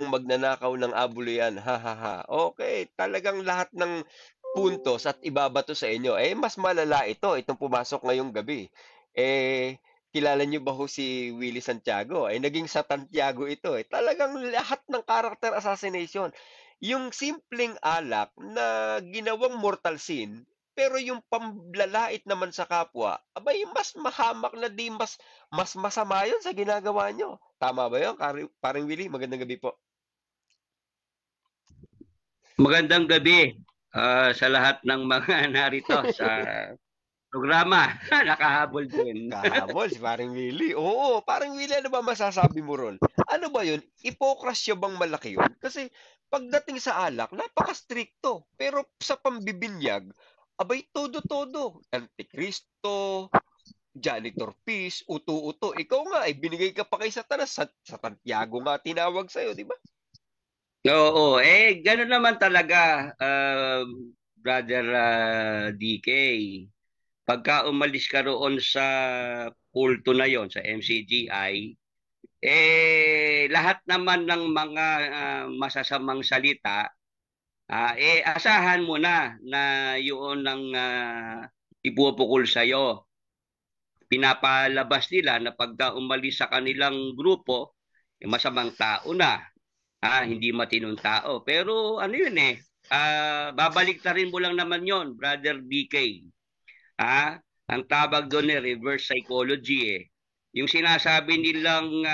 magnanakaw ng abuluyan, ha, ha, ha. Okey, talagang lahat ng puntos at ibabato sa inyo, eh, mas malala ito, itong pumasok ngayong gabi. Eh, kilala niyo ba ho si Willie Santiago? Eh, naging Satantiago ito, eh. Talagang lahat ng character assassination. Yung simpleng alak na ginawang mortal sin, pero yung pamlalait naman sa kapwa, aba'y mas mahamak na mas masama yun sa ginagawa niyo. Tama ba yun, paring Willie? Magandang gabi po. Magandang gabi sa lahat ng mga narito sa programa. Nakahabol din. Kahabol si paring Willie. Oo, paring Willie, ano ba masasabi mo ron? Ano ba yun? Ipokrasya bang malaki yun? Kasi pagdating sa alak, napaka-stricto. Pero sa pambibinyag, abay todo-todo. Antikristo, janitor peace, uto-uto. Ikaw nga, ay binigay ka pa kay Satanas. Sa Santiago nga tinawag sa'yo, di ba? Oo, gano'n naman talaga, Brother DK. Pagka umalis ka roon sa kulto na yon sa MCGI, lahat naman ng mga masasamang salita, asahan mo na yun ang ipupukol sa'yo. Pinapalabas nila na pagka umalis sa kanilang grupo, masamang tao na, hindi matinong tao. Pero ano yun babalik na rin mo lang naman yon, Brother BK. Ang tawag doon reverse psychology Yung sinasabi nilang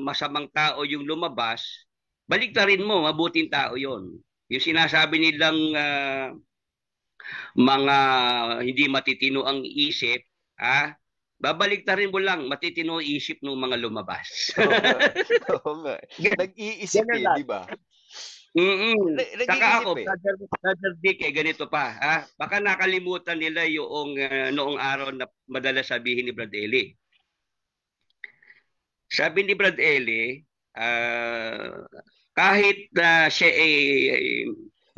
masamang tao yung lumabas, balik na rin mo, mabuting tao yon. Yung sinasabi nilang mga hindi matitino ang isip, babalik na rin mo lang, matitino ang isip ng mga lumabas. Oo nga. Oo nga. Nag-iisip Ganun eh, lang. di ba? Saka Nag-iisip ako, eh. Brother Dick, ganito pa. Baka nakalimutan nila yung noong araw na madalas sabihin ni Brad Eli. Sabi ni Brad Eli, kahit na siya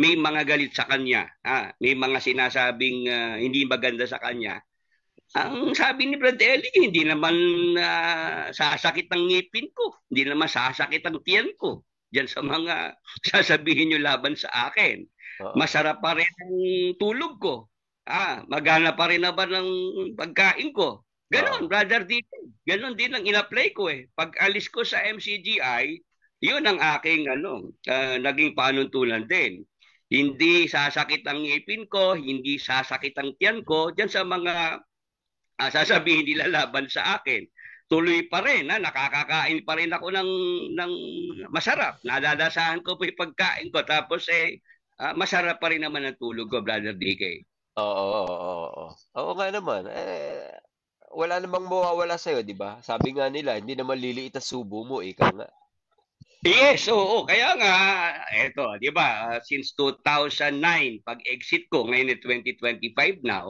may mga galit sa kanya, may mga sinasabing hindi maganda sa kanya, ang sabi ni Brad Eli, hindi naman sasakit ang ngipin ko, hindi naman sasakit ang tiyan ko diyan sa mga sasabihin nyo laban sa akin. Oo. Masarap pa rin ang tulog ko. Magana pa rin naman ang pagkain ko. Ganon, Oo. brother dito. Ganon din ang in-apply ko Pag alis ko sa MCGI, yun ang aking naging panuntulan din. Hindi sasakit ang ngipin ko, hindi sasakit ang tiyan ko, diyan sa mga sasabihin nila laban sa akin. Tuloy pa rin, nakakakain pa rin ako ng masarap. Nadadasahan ko pa yung pagkain ko. Tapos masarap pa rin naman ang tulog ko, Brother DK. Oo, oo, oo. Oo nga naman. Eh, wala namang mawawala sa'yo, di ba? Sabi nga nila, hindi naman liliit ang subo mo, ika nga. Yes, oo. Kaya nga, eto, di ba, since 2009, pag-exit ko, ngayon 2025 na,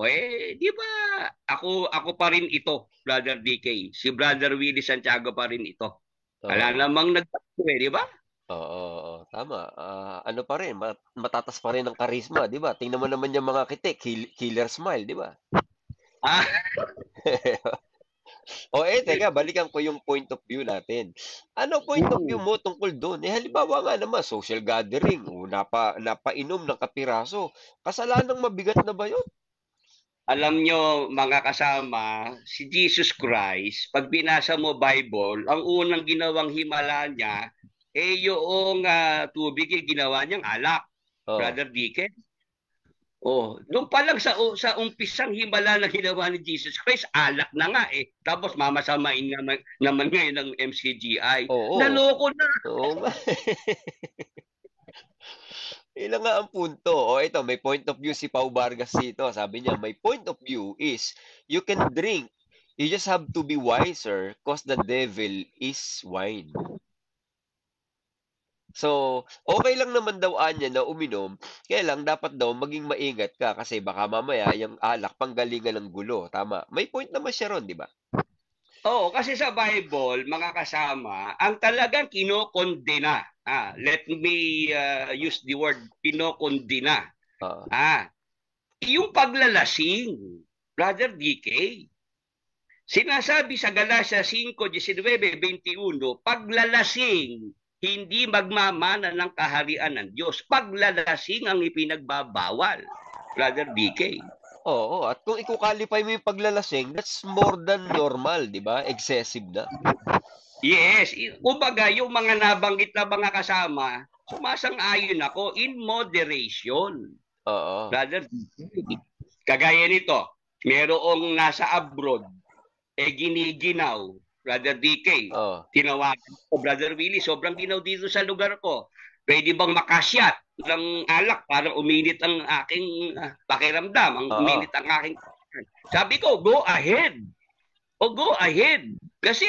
di ba, ako pa rin ito, Brother DK. Si Brother Willie Santiago pa rin ito. Wala Oo. namang nagbago di ba? Oo, oo, tama. Ano pa rin, matatas pa rin ang karisma, di ba? Tingnan mo naman yung mga kitik, killer smile, di ba? Ah, Teka, balikan ko yung point of view natin. Ano point of view mo tungkol doon? Eh, halimbawa nga naman, social gathering, napainom ng kapiraso. Kasalanang mabigat na ba yun? alam nyo, mga kasama, si Jesus Christ, pag binasa mo Bible, ang unang ginawang himala niya, yung tubig ginawa niyang alak, Oh, Brother Deacon. Doon pa lang sa umpisang himala na ginawa ni Jesus Christ, alak na nga Tapos mamasamain naman ngayon ng MCGI. oo. Naloko na. Oo nga. Ilan nga ang punto. Ito, may point of view si Pau Vargas dito. Sabi niya, my point of view is, you can drink. You just have to be wiser cause the devil is wine. So, okay lang naman daw anya na uminom, kaya lang dapat daw maging maingat ka kasi baka mamaya yung alak panggalingan ng gulo. Tama. May point naman siya ron, di ba? Oo, kasi sa Bible, mga kasama, ang talagang kinokondena. Let me use the word kinokondena. Oo. Ah, yung paglalasing, Brother DK. Sinasabi sa Galatia 5:19-21, paglalasing. hindi magmamana ng kaharian ng Diyos. Paglalasing ang ipinagbabawal, Brother DK. Oo, at kung iko-qualify mo yung paglalasing, that's more than normal, 'di ba? Excessive na. Yes, kumbaga yung mga nabanggit na mga kasama, sumasang-ayon ako in moderation, Oo. Brother DK. Kagaya nito, merong nasa abroad, giniginaw, Brother DK. Oh. Tinawagan ko, Brother Willie, sobrang ginaw dito sa lugar ko. Pwede bang makasyat ng alak para uminit ang aking pakiramdam, ang Oo. uminit ang aking... Sabi ko, go ahead. O go ahead. Kasi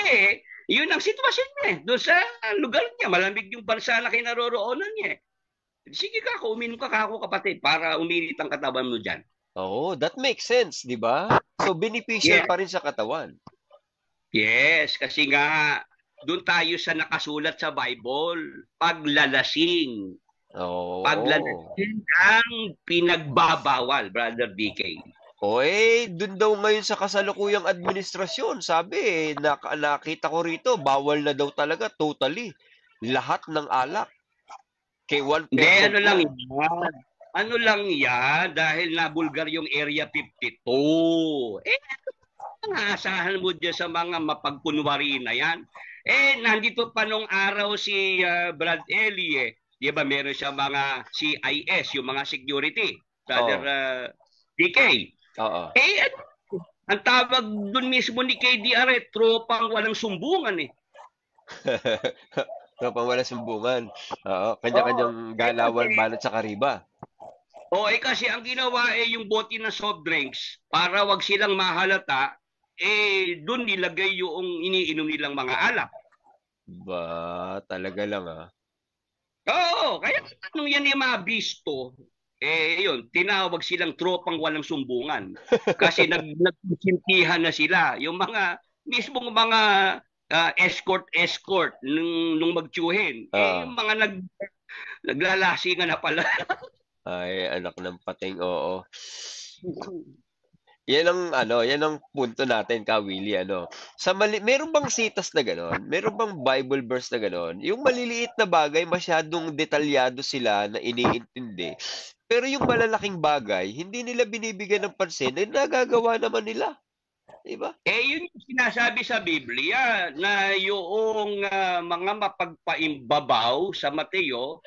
yun ang sitwasyon niya eh. Doon sa lugar niya, malamig yung bansa na kinaroroonan niya eh. Sige ka, uminom ka ako kapatid para uminit ang katawan mo dyan. Oo, that makes sense, 'di ba? So beneficial Yeah. pa rin sa katawan. Yes, kasi nga doon tayo sa nakasulat sa Bible, paglalasing. Oo. Paglalasing ang pinagbabawal, Brother DK. O dun daw ngayon sa kasalukuyang administrasyon, sabi nakita ko rito, bawal na daw talaga totally lahat ng alak. Kay Hindi, 1% ano lang na. yan. Ano lang yan, dahil nabulgar yung Area 52. Naasahan mo dyan sa mga mapagkunwari na yan. Nandito pa nung araw si Brad Ellie eh. Di ba meron siya mga CIS, yung mga security. Brother Oo. DK. Oo. Ano, ang tawag dun mismo ni KDR tropang walang sumbungan eh. Tropang walang sumbungan. Oo, Oo. kanya-kanyang galawan Kasi, banat sa kariba. kasi ang ginawa yung bote ng soft drinks para wag silang mahalata, dun nilagay yung iniinom nilang mga alak. Ba, talaga lang ah. Oo, kaya nung yan yung mga bisto, yun, tinawag silang tropang walang sumbungan. Kasi nagsintihan na sila. Yung mga, mismong mga escort nung magtsuhin, Oo. yung mga naglalasingan na pala. Ay, anak ng pating, oo. Yan ang punto natin, Ka Willie, ano. Meron bang sitas na gano'n? Meron bang Bible verse na gano'n? Yung maliliit na bagay masyadong detalyado sila na iniintindi. Pero yung malalaking bagay, hindi nila binibigyan ng pansin, nagagawa naman nila, 'di ba? Yun yung sinasabi sa Biblia na yung mga mapagpaimbabaw sa Mateo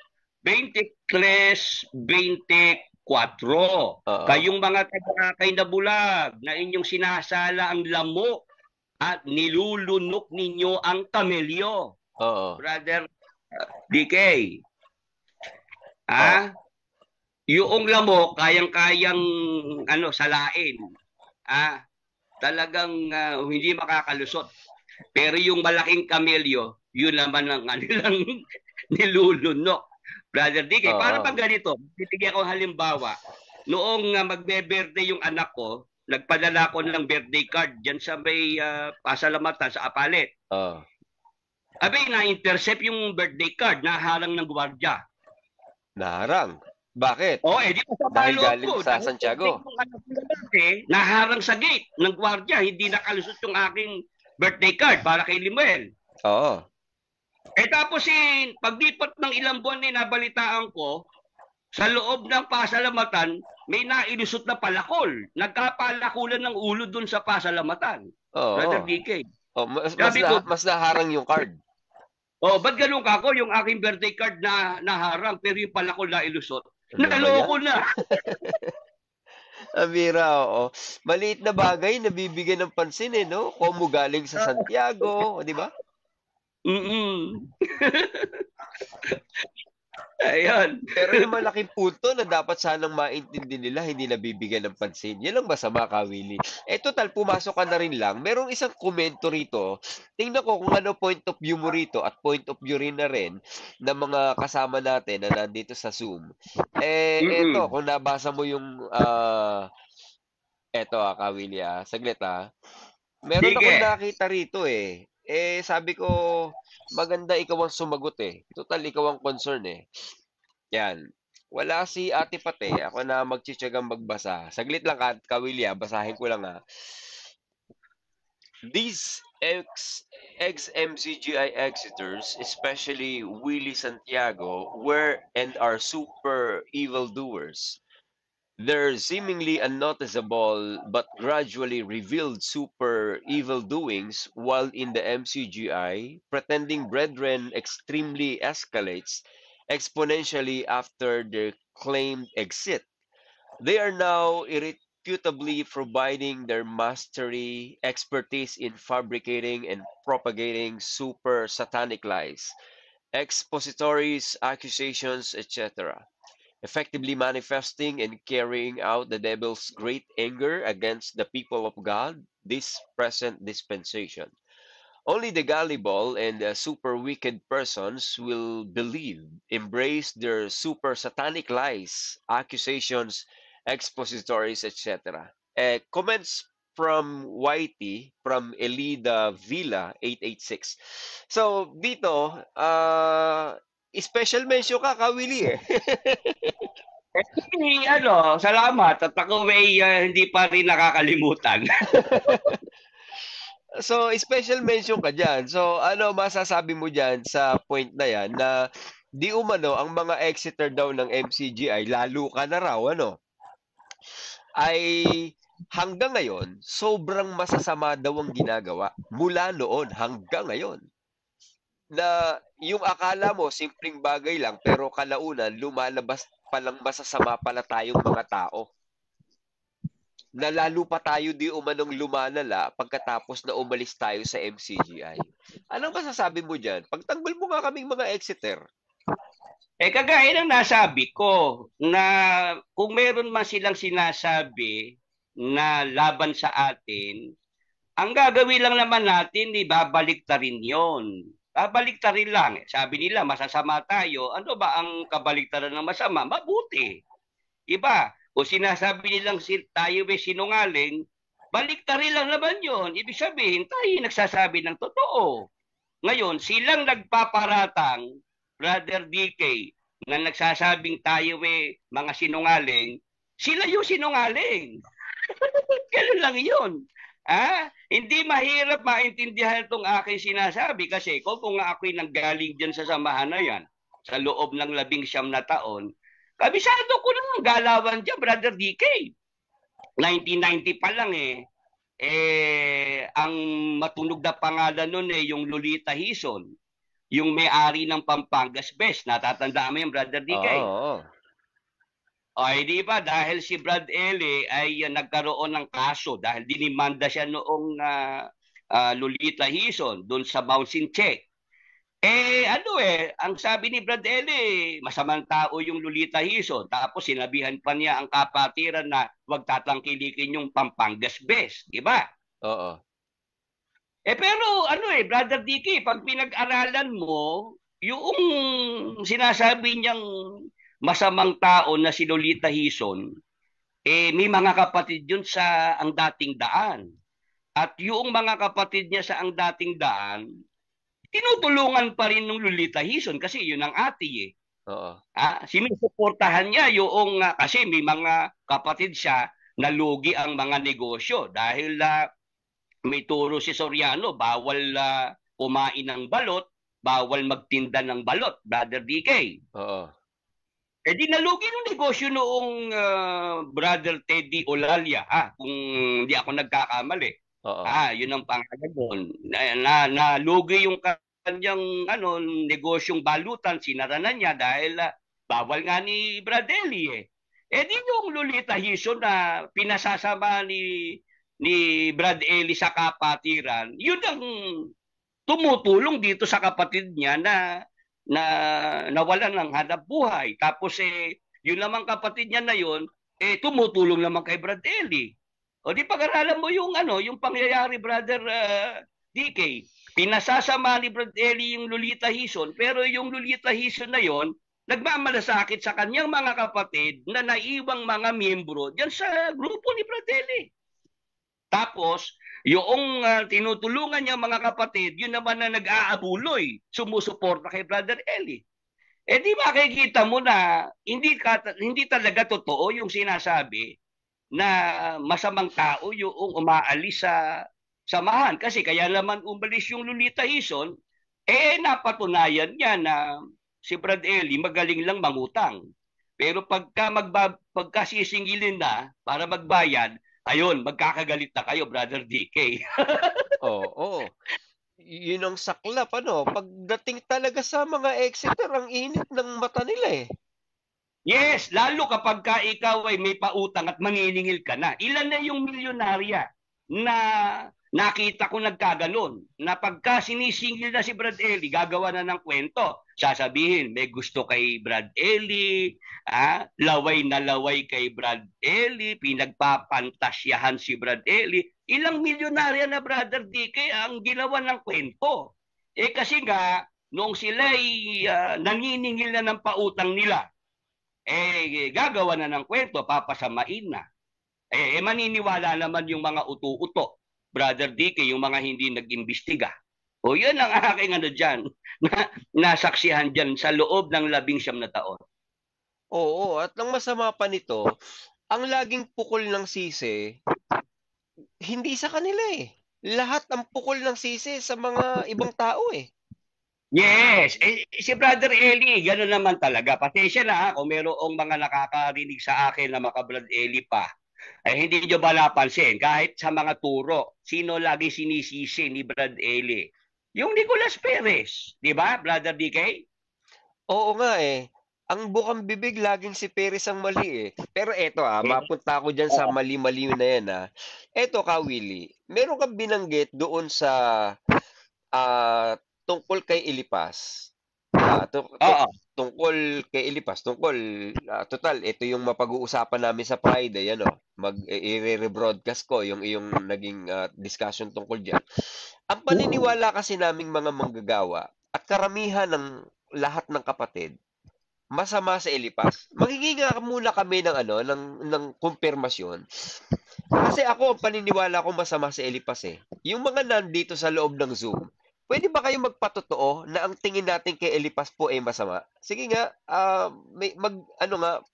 23:24. Oo. Kayong mga taga-akay na bulag na inyong sinasala ang lamok at nilulunok ninyo ang kamelyo. Oo. Brother DK, Oo. yung lamok kayang-kayang salain. Talagang hindi makakalusot. Pero yung malaking kamelyo, yun naman ang kanilang nilulunok. Brother DK, para Oo. pag ganito, bibigyan ko halimbawa, noong magbe-birthday yung anak ko, nagpadala ko ng birthday card dyan sa may pasalamatan sa Apalit. Oo. Abay, na-intercept yung birthday card, naharang ng gwardiya. Naharang. Bakit? Di pa sa Dahil follow-up galing ko. sa Dahil birthday Santiago. kong anak ko naharang sa gate ng gwardiya, hindi nakalusot yung aking birthday card para kay Limuel. Oo. Tapos paglipat ng ilang buwan nabalitaan ko, sa loob ng pasalamatan, may nailusot na palakol. Nagkapalakulan ng ulo dun sa pasalamatan. Brother Oo. DK. Oh, Sabi ko, mas naharang yung card. ba't ganun ka ako? Yung aking birthday card na naharang, pero yung palakol na ilusot. Ano ba yan? Naloko na. Ang bira, oo. Maliit na bagay nabibigyan ng pansin no? Komo galing sa Santiago, di ba? Mm-mm. Ayun. Pero yung malaking punto na dapat sanang maintindi nila, hindi nabibigyan ng pansin. Yan ang masama, Ka Willie. Total, pumasok ka na rin lang. Merong isang komento rito. Tingnan ko kung ano point of view mo rito at point of view rin na rin ng mga kasama natin na nandito sa Zoom. Eto, Mm-mm. kung nabasa mo yung eto Ka Willie, saglit Meron akong Sige. nakita rito sabi ko, maganda ikaw ang sumagot Total, ikaw ang concern Yan. Wala si Ate Pate. Ako na magtitiyagang magbasa. Saglit lang Ka Willie, basahin ko lang These ex-MCGI exiters, especially Willie Santiago, were and are super evildoers. Their seemingly unnoticeable but gradually revealed super evil doings while in the MCGI, pretending Brethren extremely escalates exponentially after their claimed exit. They are now irrefutably providing their mastery, expertise in fabricating and propagating super satanic lies, expositories, accusations, etc., effectively manifesting and carrying out the devil's great anger against the people of God this present dispensation. Only the gullible and super wicked persons will believe, embrace their super satanic lies, accusations, expositories, etc. Comments from Whitey from Elida Villa 886. So dito, special mention ka, Willie eh. Salamat at ako ay hindi pa rin nakakalimutan. So, special mention ka dyan. So, ano masasabi mo dyan sa point na yan na di umano ang mga exiter daw ng MCGI, lalo ka na raw, ano, ay hanggang ngayon, sobrang masasama daw ang ginagawa mula noon hanggang ngayon. Na yung akala mo, simpleng bagay lang, pero kalaunan, lumalabas palang masasama pala tayong mga tao. Na lalo pa tayo di umanong lumalala pagkatapos na umalis tayo sa MCGI. Anong masasabi mo dyan? Pagtanggol mo nga kaming mga Exeter. Kagaya ng nasabi ko, na kung meron man silang sinasabi na laban sa atin, ang gagawin lang naman natin, babalik ta rin yun. Babalik ta rin lang. Sabi nila, masasama tayo. Ano ba ang kabaliktaran ng masama? Mabuti. Iba, kung sinasabi nilang tayo may sinungaling, baliktarin lang naman yun. Ibig sabihin, tayo nagsasabi ng totoo. Ngayon, silang nagpaparatang, Brother DK, na nagsasabing tayo mga sinungaling, sila yung sinungaling. Ganun lang yun. Hindi mahirap maintindihan itong aking sinasabi kasi kung ako'y nanggaling dyan sa samahan na yan, sa loob ng 19 na taon, kabisado ko lang ang galawan dyan, Brother DK. 1990 pa lang ang matunog na pangalan nun yung Lolita Hison, yung may-ari ng Pampangas Best. Natatandaan mo yung Brother DK? Oo. Ay, di ba? Dahil si Brad Ele ay nagkaroon ng kaso dahil dinimanda siya noong Lolita Hison doon sa bouncing check. Ang sabi ni Brad Ele, masamang tao yung Lolita Hison. Tapos sinabihan pa niya ang kapatiran na huwag tatangkilikin yung Pampangas Best. Di ba? Oo. Pero Brother Dicky, pag pinag-aralan mo, yung sinasabi niyang masamang tao na si Lolita Hison, may mga kapatid yun sa ang dating daan. At yung mga kapatid niya sa ang dating daan, tinutulungan pa rin ng Lolita Hison kasi yun ang ate Oo. Sinusuportahan niya yung kasi may mga kapatid siya na lugi ang mga negosyo dahil may turo si Soriano, bawal kumain ng balot, bawal magtinda ng balot, Brother DK. Oo. Di nalugi ng negosyo noong Brother Teddy Olalia, kung hindi ako nagkakamali. Oo. Yun ang pangalan doon. Nalugi yung kanyang negosyong balutan, sinara na niya dahil bawal nga ni Bradley di yung Lolita Hison na pinasasama ni Brad Eli sa kapatiran, yun ang tumutulong dito sa kapatid niya na nawalan ng hanap buhay. Tapos yun naman kapatid niya na yun, tumutulong naman kay Brad Eli. O di pag-aralan mo yung pangyayari, Brother DK. Pinasasama ni Brad Eli yung Lolita Hison, pero yung Lolita Hison na yon nagmamalasakit sa kanyang mga kapatid na naiwang mga miyembro diyan sa grupo ni Brad Eli. Tapos, yung tinutulungan niya mga kapatid, yun naman na nag-aabuloy, sumusuporta kay Brother Eli. Di makikita mo na hindi talaga totoo yung sinasabi na masamang tao yung umaalis samahan. Kasi kaya naman umalis yung Lolita Hison, napatunayan niya na si Brad Ellie magaling lang mangutang. Pero pagka sisingilin na para magbayad, ayun, magkakagalit na kayo, Brother DK. Oo. Yun ang saklap, ano? Pagdating talaga sa mga Exeter, ang init ng mata nila eh. Yes, lalo kapag ka ikaw ay may pautang at maniningil ka na. Ilan na yung milyonarya na nakita ko nagkaganon, na pagka sinisingil na si Brad Ellie, gagawa na ng kwento. Sasabihin, may gusto kay Brad Ellie, laway na laway kay Brad Ellie, pinagpapantasyahan si Brad Ellie. Ilang milyonarya na, Brother DK, ang ginawa ng kwento. Kasi nga, noong sila ay naniningil na ng pautang nila, gagawa na ng kwento, papasamain na. Maniniwala naman yung mga utu-uto, Brother DK, yung mga hindi nag-imbestiga. O yun ang aking ano dyan, nasaksihan dyan sa loob ng 19 na taon. Oo, at ang masama pa nito, ang laging pukol ng sisi, hindi sa kanila eh. Lahat ang pukol ng sisi sa mga ibang tao eh. Yes, si Brother Eli, gano'n naman talaga. Pasensya na kung mayroong mga nakakarinig sa akin na maka-Brad Eli pa. Hindi nyo ba napansin, kahit sa mga turo, sino lagi sinisisi ni Brad Eli? Yung Nicolas Perez, di ba, Brother DK? Oo nga eh. Ang bukang bibig laging si Perez ang mali eh. Pero eto mapunta ako dyan sa Oo. mali-mali na yan Eto ka, Willie, meron kang binanggit doon sa tungkol kay Ilipas. Oo. Tungkol kay Ilipas, total, ito yung mapag-uusapan namin sa Friday, i-rebroadcast ko yung iyong naging discussion tungkol diyan. Ang paniniwala kasi naming mga manggagawa at karamihan ng lahat ng kapatid, masama sa Ilipas. Magiging muna kami ng kumpirmasyon. Kasi ako, ang paniniwala ko masama sa Ilipas eh. Yung mga nandito sa loob ng Zoom, pwede ba kayo magpatotoo na ang tingin natin kay Elipas po ay masama? Sige nga,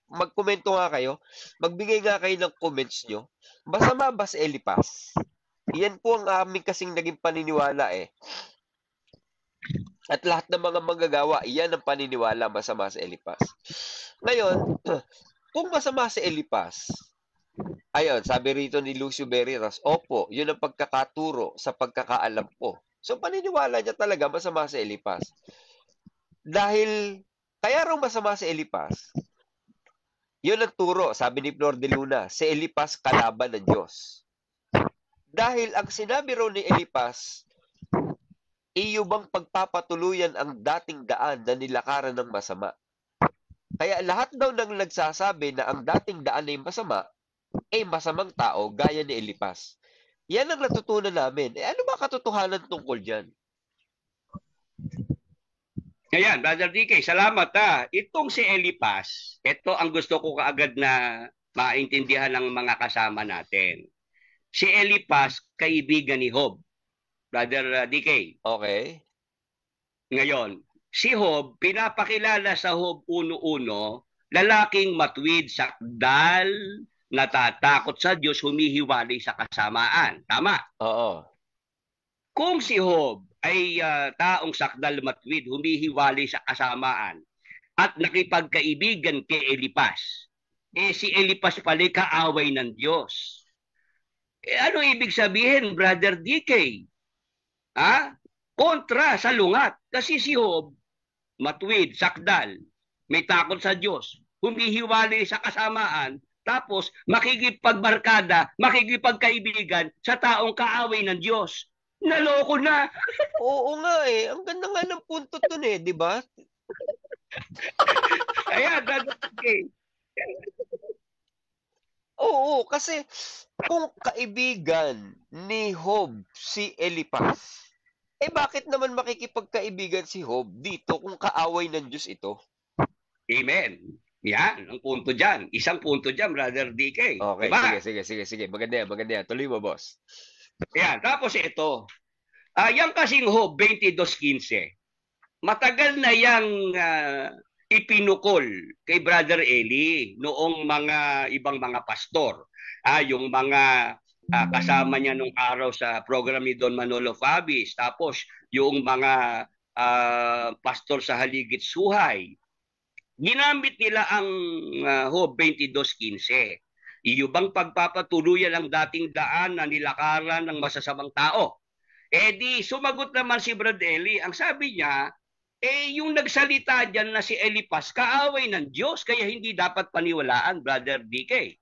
magkomento nga kayo. Magbigay nga kayo ng comments nyo. Masama ba si Elipas? Yan po ang aming kasing naging paniniwala eh. At lahat ng mga manggagawa, iyan ang paniniwala masama sa Elipas. Ngayon, kung masama si Elipas, ayun, sabi rito ni Lucio Berrios, opo, yun ang pagkakaturo sa pagkakaalam ko. So, paniniwala niya talaga masama si Elipas. Dahil, kaya raw masama si Elipas, yun ang turo, sabi ni Flor de Luna, si Elipas kalaban ng Diyos. Dahil ang sinabi raw ni Elipas, iyo bang pagpapatuluyan ang dating daan na nilakaran ng masama? Kaya lahat daw ng nagsasabi na ang dating daan ay masama, masamang tao gaya ni Elipas. Yan ang natutunan namin. Ano ba katotohanan tungkol dyan? Ayan, Brother DK, salamat Itong si Elipas, ito ang gusto ko kaagad na maintindihan ng mga kasama natin. Si Elipas, kaibigan ni Job. Brother DK. Okay. Ngayon, si Job, pinapakilala sa Job 1:1, lalaking matuwid, sakdal, natatakot sa Diyos, humihiwalay sa kasamaan. Tama? Oo. Kung si Job ay taong sakdal, matuwid, humihiwalay sa kasamaan, at nakipagkaibigan kay Elipas, si Elipas pala kaaway ng Diyos. Ano ibig sabihin, Brother DK? Kontra sa lungat. Kasi si Job, matuwid, sakdal, may takot sa Diyos, humihiwalay sa kasamaan, tapos makikipagbarkada, makikipagkaibigan sa taong kaaway ng Diyos. Naloko na. Oo nga eh. Ang ganda nga ng punto dun eh, di ba? Ayan, okay. Oo, kasi kung kaibigan ni Job si Elipas, bakit naman makikipagkaibigan si Job dito kung kaaway ng Diyos ito? Amen. Yan, ang punto dyan. Isang punto dyan, Brother DK. Okay, diba? sige. Maganda yan. Tuloy mo, boss. Yan, tapos ito. Yang kasing Job 22:15. Matagal na yang ipinukol kay Brother Eli noong mga ibang mga pastor. Yung mga kasama niya nung araw sa program ni Don Manolo Fabis, tapos yung mga pastor sa Haligit Suhay, ginamit nila ang Hob 22:15. Iyo bang pagpapatuluyan ang dating daan na nilakaran ng masasamang tao? Eh di sumagot naman si Brad Eli, ang sabi niya, yung nagsalita dyan na si Elipas, kaaway ng Diyos, kaya hindi dapat paniwalaan, Brother DK.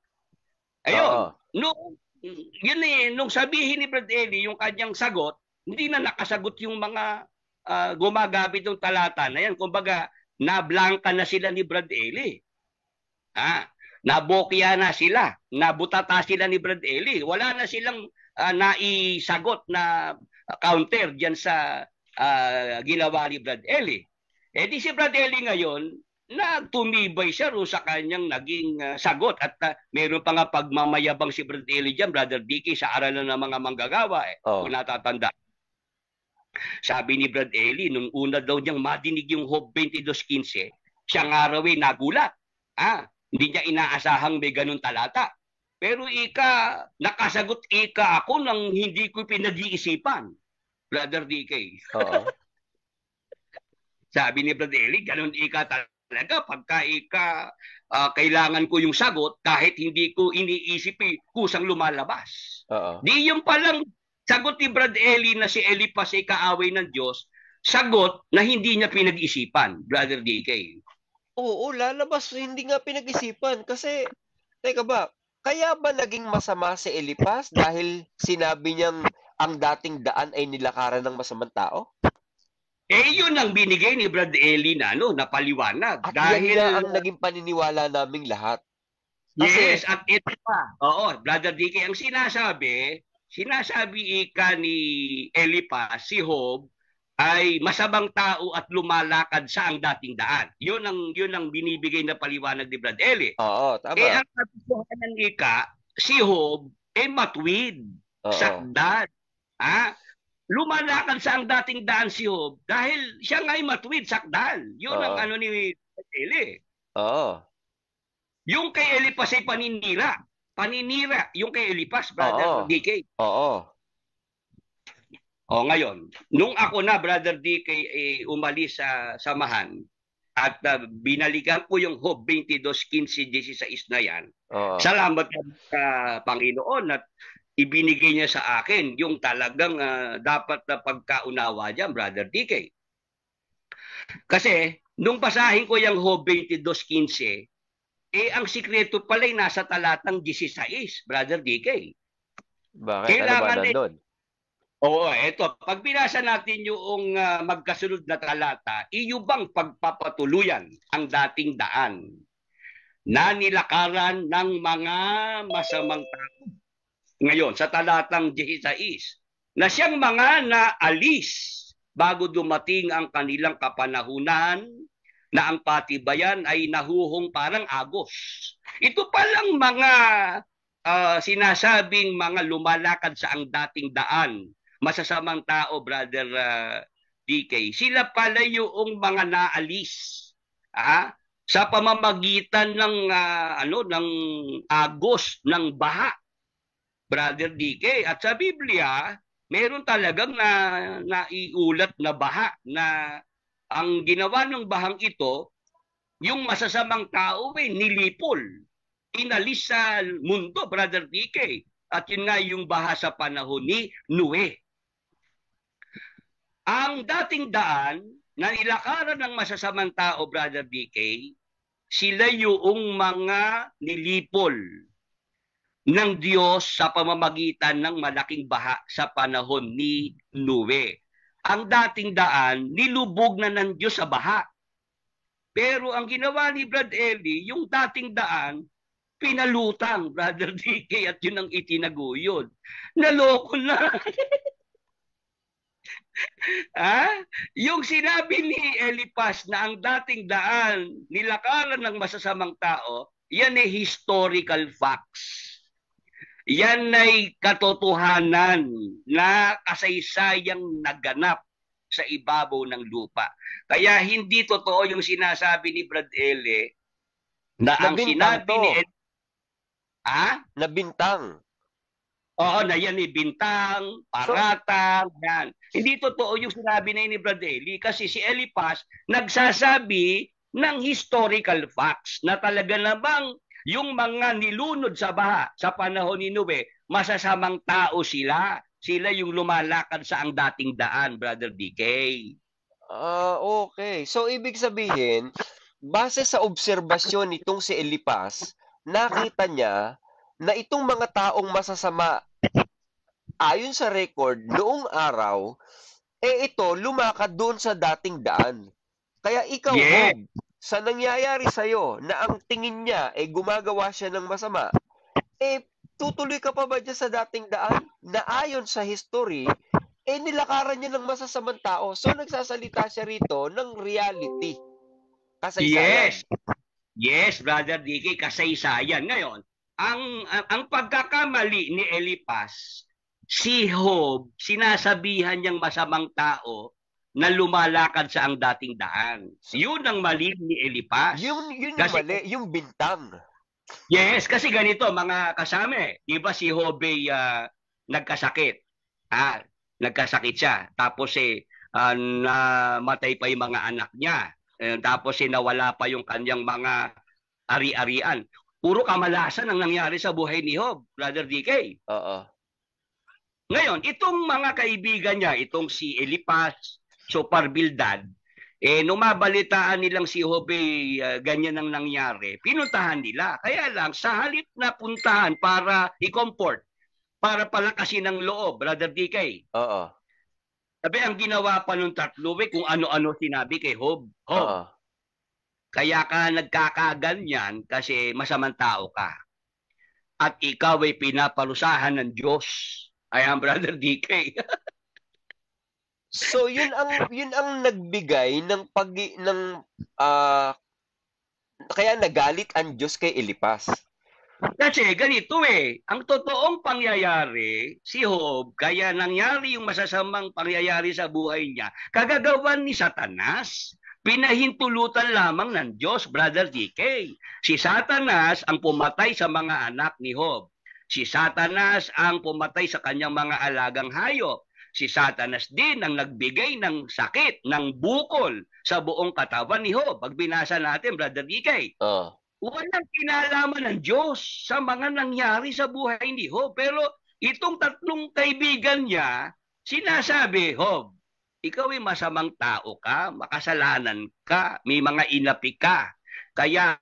Oo. Ayun, nung sabihin ni Brad Eli yung kanyang sagot, hindi na nakasagot yung mga gumagamit ng talata na yan. Kumbaga, nablangka na sila ni Brad Eli. Nabokya na sila, nabutata sila ni Brad Eli. Wala na silang naisagot na counter diyan sa ginawa ni Brad Eli. Eh di si Brad Eli ngayon, tumibay siya ro sa kanyang naging sagot at meron pa nga pagmamayabang si Brad Eli diyan, Brother Dicky, sa aralan ng mga manggagawa kung natatanda. Sabi ni Brad Eli, nung una daw niyang madinig yung Hob 22:15, siya nga raw nagulat. Hindi niya inaasahang may ganun talata. Pero nakasagot ako nang hindi ko pinag-iisipan, Brother DK. Oo. Sabi ni Brother Eli, ganun talaga. Pagka kailangan ko yung sagot, kahit hindi ko iniisip, kusang lumalabas. Oo. Di yung palang sagot ni Brad Eli na si Elipas ay kaaway ng Diyos, sagot na hindi niya pinag-isipan, Brother DK. Oo, lalabas, hindi nga pinag-isipan. Kasi, teka ba, kaya ba naging masama si Elipas dahil sinabi niyang ang dating daan ay nilakaran ng masamang tao? Yun ang binigay ni Brad Eli na paliwanag. At dahil yan nga ang naging paniniwala naming lahat. Kasi, yes, at ito pa. Oo, Brother DK, ang sinasabi ni Elipas, si Hob, ay masamang tao at lumalakad sa ang dating daan. Yun ang binibigay na paliwanag ni Brad Eli. Oo, tama. Ang katotohanan ng si Hob matwid, sakdad. Lumalakad sa ang dating daan si Hob dahil siya nga ay matwid, sakdal. Yun ang ano ni Brad Eli. Oo. Yung kay Elipas ay paninira. Paninira yung kay Elipas, Brother DK. Oo. Ngayon, nung ako na, Brother DK, umalis sa samahan at binalikan ko yung Hob 22:15-16 na yan, salamat sa Panginoon at ibinigay niya sa akin yung talagang dapat na pagkaunawa dyan, Brother DK. Kasi, nung basahin ko yung Hob 22:15, ang sikreto pala ay nasa talatang 16, Brother DK. Bakit? Kailangan ano ba nandun? Eto. Pag binasa natin yung magkasunod na talata, iyo bang pagpapatuluyan ang dating daan na nilakaran ng mga masamang tao? Ngayon, sa talatang 16, na siyang mga naalis bago dumating ang kanilang kapanahunan, na ang patibayan ay nahuhong parang agos. Ito palang mga sinasabing mga lumalakad sa ang dating daan, masasamang tao, Brother DK. Sila pala yung mga naalis sa pamamagitan ng ng agos ng baha, Brother DK. At sa Biblia, meron talagang naiulat na baha na ang ginawa ng bahang ito, yung masasamang tao nilipol, inalis sa mundo, Brother DK. At yun nga yung baha sa panahon ni Noe. Ang dating daan na nilakaran ng masasamang tao, Brother DK, sila yung mga nilipol ng Diyos sa pamamagitan ng malaking baha sa panahon ni Noe. Ang dating daan, nilubog na ng Diyos sa baha. Pero ang ginawa ni Brad Eli, yung dating daan, pinalutang, Brother DK, at yun ang itinaguyod. Naloko na. Yung sinabi ni Elipas na ang dating daan, nilakaran ng masasamang tao, yan ay historical facts. Yan ay katotohanan na kasaysayang naganap sa ibabaw ng lupa. Kaya hindi totoo yung sinasabi ni Brad Eli na ang sinabi ni Nabintang. Oo, na yan ni Bintang, So, Paratang, yan. Hindi totoo yung sinabi na ni Brad Eli kasi si Elipas nagsasabi ng historical facts na talaga namang yung mga nilunod sa baha sa panahon ni Noe, masasamang tao sila. Sila yung lumalakad sa ang dating daan, Brother DK. okay. So, ibig sabihin, base sa obserbasyon nitong si Elipas, nakita niya na itong mga taong masasama ayon sa record noong araw, ito lumakad doon sa dating daan. Kaya ikaw, Yes, Hob, sa nangyayari sa'yo na ang tingin niya gumagawa siya ng masama, tutuloy ka pa ba diyan sa dating daan na ayon sa history, nilakaran niya ng masasamang tao. So, nagsasalita siya rito ng reality, kasaysayan. yes. Yes, Brother DK, kasaysayan. Ngayon, ang pagkakamali ni Elipas, si Job, sinasabihan niyang masamang tao na lumalakad sa ang dating daan. So, Yun ang mali ni Elipas. yun yung Kasi, mali, yung bintang. yes, kasi ganito, mga kasame, di ba si Job ay nagkasakit? Ah, nagkasakit siya. Tapos namatay pa yung mga anak niya. Tapos nawala pa yung kanyang mga ari-arian. Puro kamalasan ang nangyari sa buhay ni Job, Brother DK. Oo. Ngayon, itong mga kaibigan niya, itong si Elipas, Soparbildad, nung mabalitaan nilang si Job ganyan ang nangyari, pinuntahan nila. Kaya lang, sa halip na puntahan para i-comfort, para palakasin ng loob, Brother DK, Oo. sabi ang ginawa pa nung tatlo, kung ano-ano sinabi kay Job. Job, Oo. kaya ka nagkakaganyan kasi masamang tao ka. At ikaw ay pinaparusahan ng Diyos. Ayan, Brother DK. So, yun ang nagbigay ng ah, kaya nagalit ang Diyos kay Elipas. Kasi ganito ang totoong pangyayari, si Job, kaya nangyari yung masasamang pangyayari sa buhay niya, kagagawan ni Satanas. Pinahintulutan lamang ng Diyos, Brother DK. Si Satanas ang pumatay sa mga anak ni Job. Si Satanas ang pumatay sa kanyang mga alagang hayop. Si Satanas din ang nagbigay ng sakit, ng bukol sa buong katawan ni Job. Pag binasa natin, Brother DK, Oh. walang kinalaman ng Diyos sa mga nangyari sa buhay ni Job. Pero itong tatlong kaibigan niya, sinasabi, Job, ikaw ay masamang tao ka, makasalanan ka, may mga inapi ka. Kaya,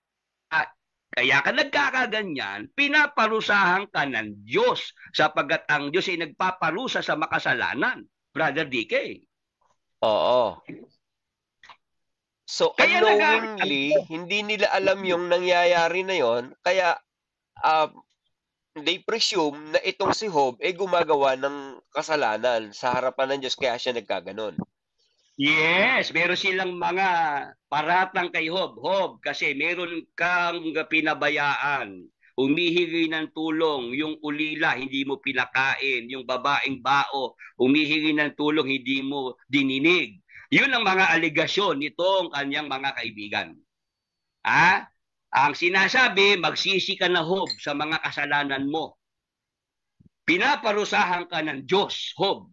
kaya ka nagkakaganyan, pinaparusahan ka ng Diyos sapagkat ang Diyos ay nagpaparusa sa makasalanan. Brother DK. Oo. So, Kaya unknowingly, hindi nila alam yung nangyayari na yon, kaya um, they presume na itong si Job gumagawa ng kasalanan sa harapan ng Diyos kaya siya nagkaganon. Yes, meron silang mga paratang kay Job. Job, kasi meron kang pinabayaan. Humihingi ng tulong, yung ulila hindi mo pinakain, yung babaeng bao, humihingi ng tulong hindi mo dininig. Yun ang mga aligasyon nitong kanyang mga kaibigan. Ang sinasabi, magsisi ka na Job sa mga kasalanan mo. Pinaparusahan ka ng Diyos, Job.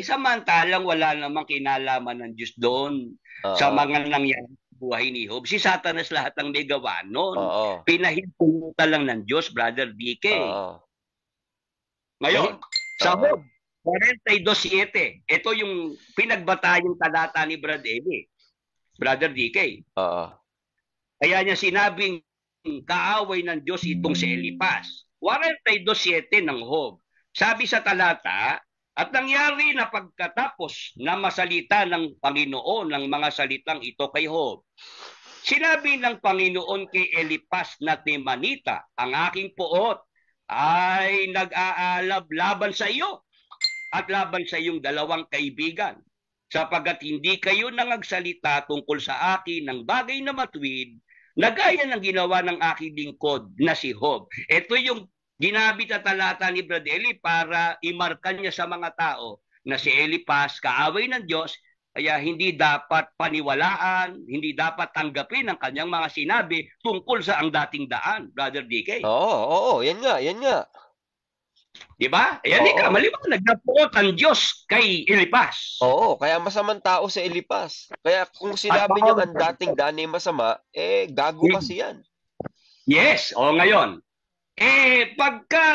Samantalang wala namang kinalaman ng Diyos doon sa Oo. mga nangyari sa buhay ni Job. Si Satanas lahat ng may gawa noon. Oo. Pinahintulutan lang ng Diyos, Brother DK. Oo. Ngayon, sa Oo. Job 42:7, ito yung pinagbatayang talata ni Brother DK. Oo. Kaya niya sinabing kaaway ng Diyos itong si Elipas. 42:7 ng Job. Sabi sa talata, at nangyari na pagkatapos na masalita ng Panginoon ng mga salitang ito kay Job, sinabi ng Panginoon kay Elipas na Temanita, ang aking poot ay nag-aalab laban sa iyo at laban sa iyong dalawang kaibigan, sapagkat hindi kayo nangagsalita tungkol sa akin ng bagay na matuwid na gaya ng ginawa ng aking lingkod na si Job. Ito yung ginamit na talata ni Brad Eli para imarka niya sa mga tao na si Elipas, kaaway ng Diyos, kaya hindi dapat paniwalaan, hindi dapat tanggapin ang kanyang mga sinabi tungkol sa ang dating daan, Brother DK. Oo, yan nga, yan nga. Di ba? Ayan ka, Oo. maliwanag na puot ang Diyos kay Elipas. Oo, kaya masamang tao si Elipas. Kaya kung At sinabi niyang bawal ang sa dating ito. Dani masama, gago kasi yan. Yes, o ngayon. Pagka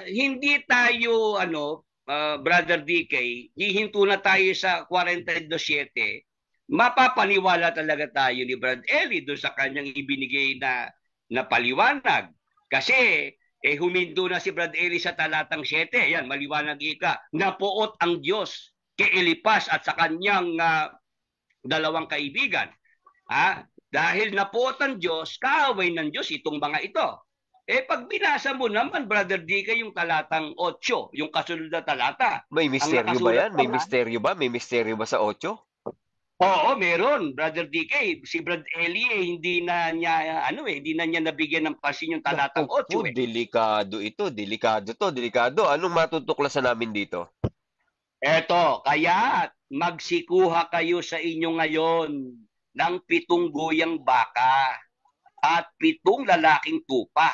hindi tayo, Brother DK, hihinto na tayo sa 42.7, mapapaniwala talaga tayo ni Brad Eli doon sa kanyang ibinigay na paliwanag. Kasi, humindo na si Brad Eli sa talatang 7. Yan, maliwanag ika. Napuot ang Diyos kay Elipas at sa kanyang dalawang kaibigan. Dahil napuot ang Diyos, kaaway ng Diyos itong mga ito. Pag binasa mo naman, Brother DK, yung talatang 8, yung kasunod na talata, May ang misteryo ba nakasulat yan? May naman, misteryo ba? May misteryo ba sa 8? oo, meron, Brother DK. Si Brad Eli, hindi na niya nabigyan ng pansin yung Naku talatang 8 po, delikado ito. Delikado to, delikado. Anong matutuklasan namin dito? Kaya magsikuha kayo sa inyo ngayon ng 7 guyang baka at 7 lalaking tupa.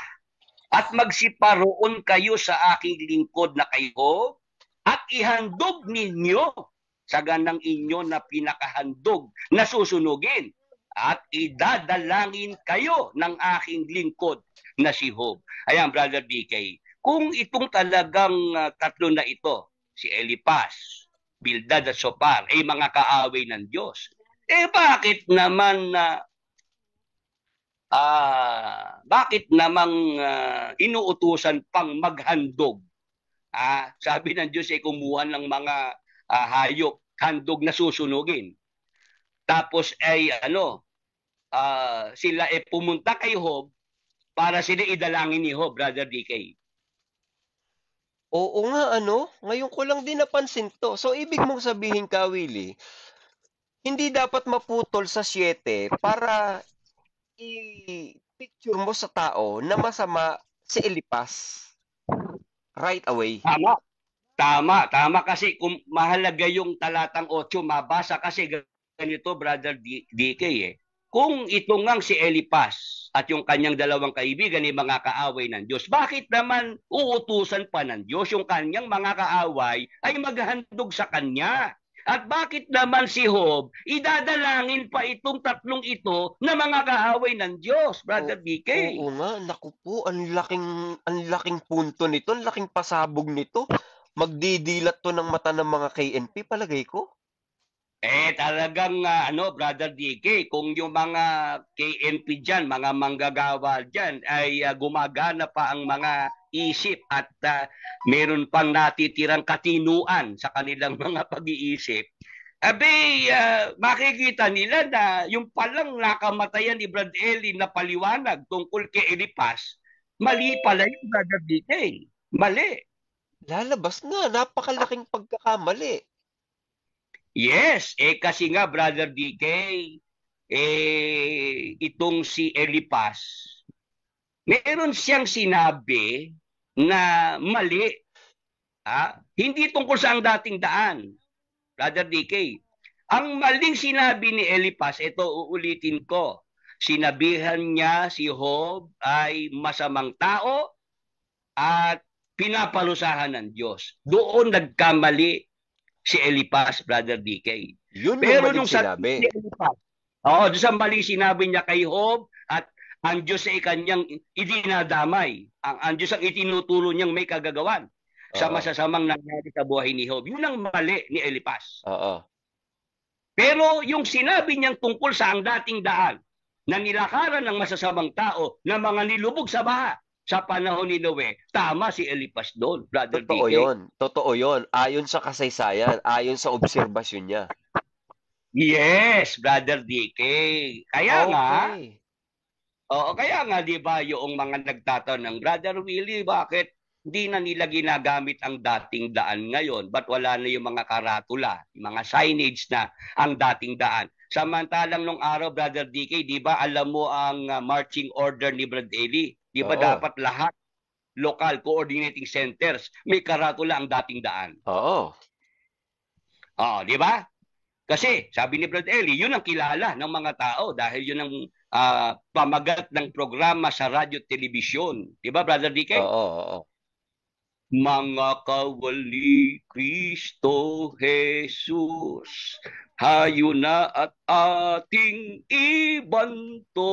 At magsiparoon kayo sa aking lingkod na kayo at ihandog ninyo sa ganang inyo na pinakahandog na susunugin at idadalangin kayo ng aking lingkod na si Job. Ayan, Brother DK, kung itong talagang tatlo na ito, si Elipas, Bildad at Sopar, ay mga kaaway ng Diyos, bakit naman bakit namang inuutusan pang maghandog? Sabi ng Diyos ay kumuha ng mga hayop, handog na susunugin. Tapos sila pumunta kay Job para sila idalangin ni Job, Brother DK. Oo nga, ano? Ngayon ko lang din napansin to. So, ibig mong sabihin ka, Willie, hindi dapat maputol sa 7 para i-picture mo sa tao na masama si Elipas right away. Tama. Tama kasi kung mahalaga yung talatang 8, mabasa kasi ganito, Brother DK Kung ito ngang si Elipas at yung kanyang dalawang kaibigan ay mga kaaway ng Diyos, bakit naman uutusan pa ng Diyos yung kanyang mga kaaway ay maghandog sa kanya? At bakit naman si Job, idadalangin pa itong tatlong ito na mga kaaway ng Diyos, Brother DK? Oo nga, naku po, ang laking punto nito, ang laking pasabog nito. Magdidilat to ng mata ng mga KNP, palagay ko. Talagang Brother DK, kung yung mga KNP dyan, mga manggagawa dyan, ay gumagana pa ang mga isip at meron pang natitirang katinuan sa kanilang mga pag-iisip, makikita nila na yung palang nakamatayan ni Brad Eli na paliwanag tungkol kay Elipas, mali pala yung Brother DK. Mali. Lalabas nga, napakalaking pagkakamali. Yes, kasi nga Brother DK, itong si Elipas, meron siyang sinabi na mali. Hindi tungkol sa ang dating daan, Brother DK. Ang maling sinabi ni Elipas, ito uulitin ko, sinabihan niya si Job ay masamang tao at pinaparusahan ng Diyos. Doon nagkamali si Elipas, Brother DK. Yun yung Pero maling nung sa sinabi. Elipas, doon sa maling sinabi niya kay Job at ang Diyos ay kanyang idinadamay. Ang Diyos ang itinutulo niyang may kagagawan sa Oo, masasamang nangyari sa buhay ni Job. Yun ang mali ni Elipas. oo. Pero yung sinabi niyang tungkol sa ang dating daan na nilakaran ng masasamang tao na mga nilubog sa baha sa panahon ni Noe, tama si Elipas doon, Brother Totoo DK. yon, totoo yon. Ayon sa kasaysayan, ayon sa obserbasyon niya. Yes, Brother DK. Kaya nga, Okay. kaya nga 'di ba yung mga nagtatanong, Brother Willie, bakit di na nila ginagamit ang dating daan ngayon? Ba't wala na yung mga karatula, yung mga signage na ang dating daan? Samantalang nung araw, Brother DK, 'di ba alam mo ang marching order ni Brad Eli? 'Di ba Oo. dapat lahat local coordinating centers may karatula ang dating daan? Oo. 'Di ba? Kasi sabi ni Brad Eli, yun ang kilala ng mga tao dahil yun ang pamagat ng programa sa radyo at telebisyon. Di ba, Brother DK? Oo, oo. Mga kawali Kristo Jesus, hayo na at ating ibanto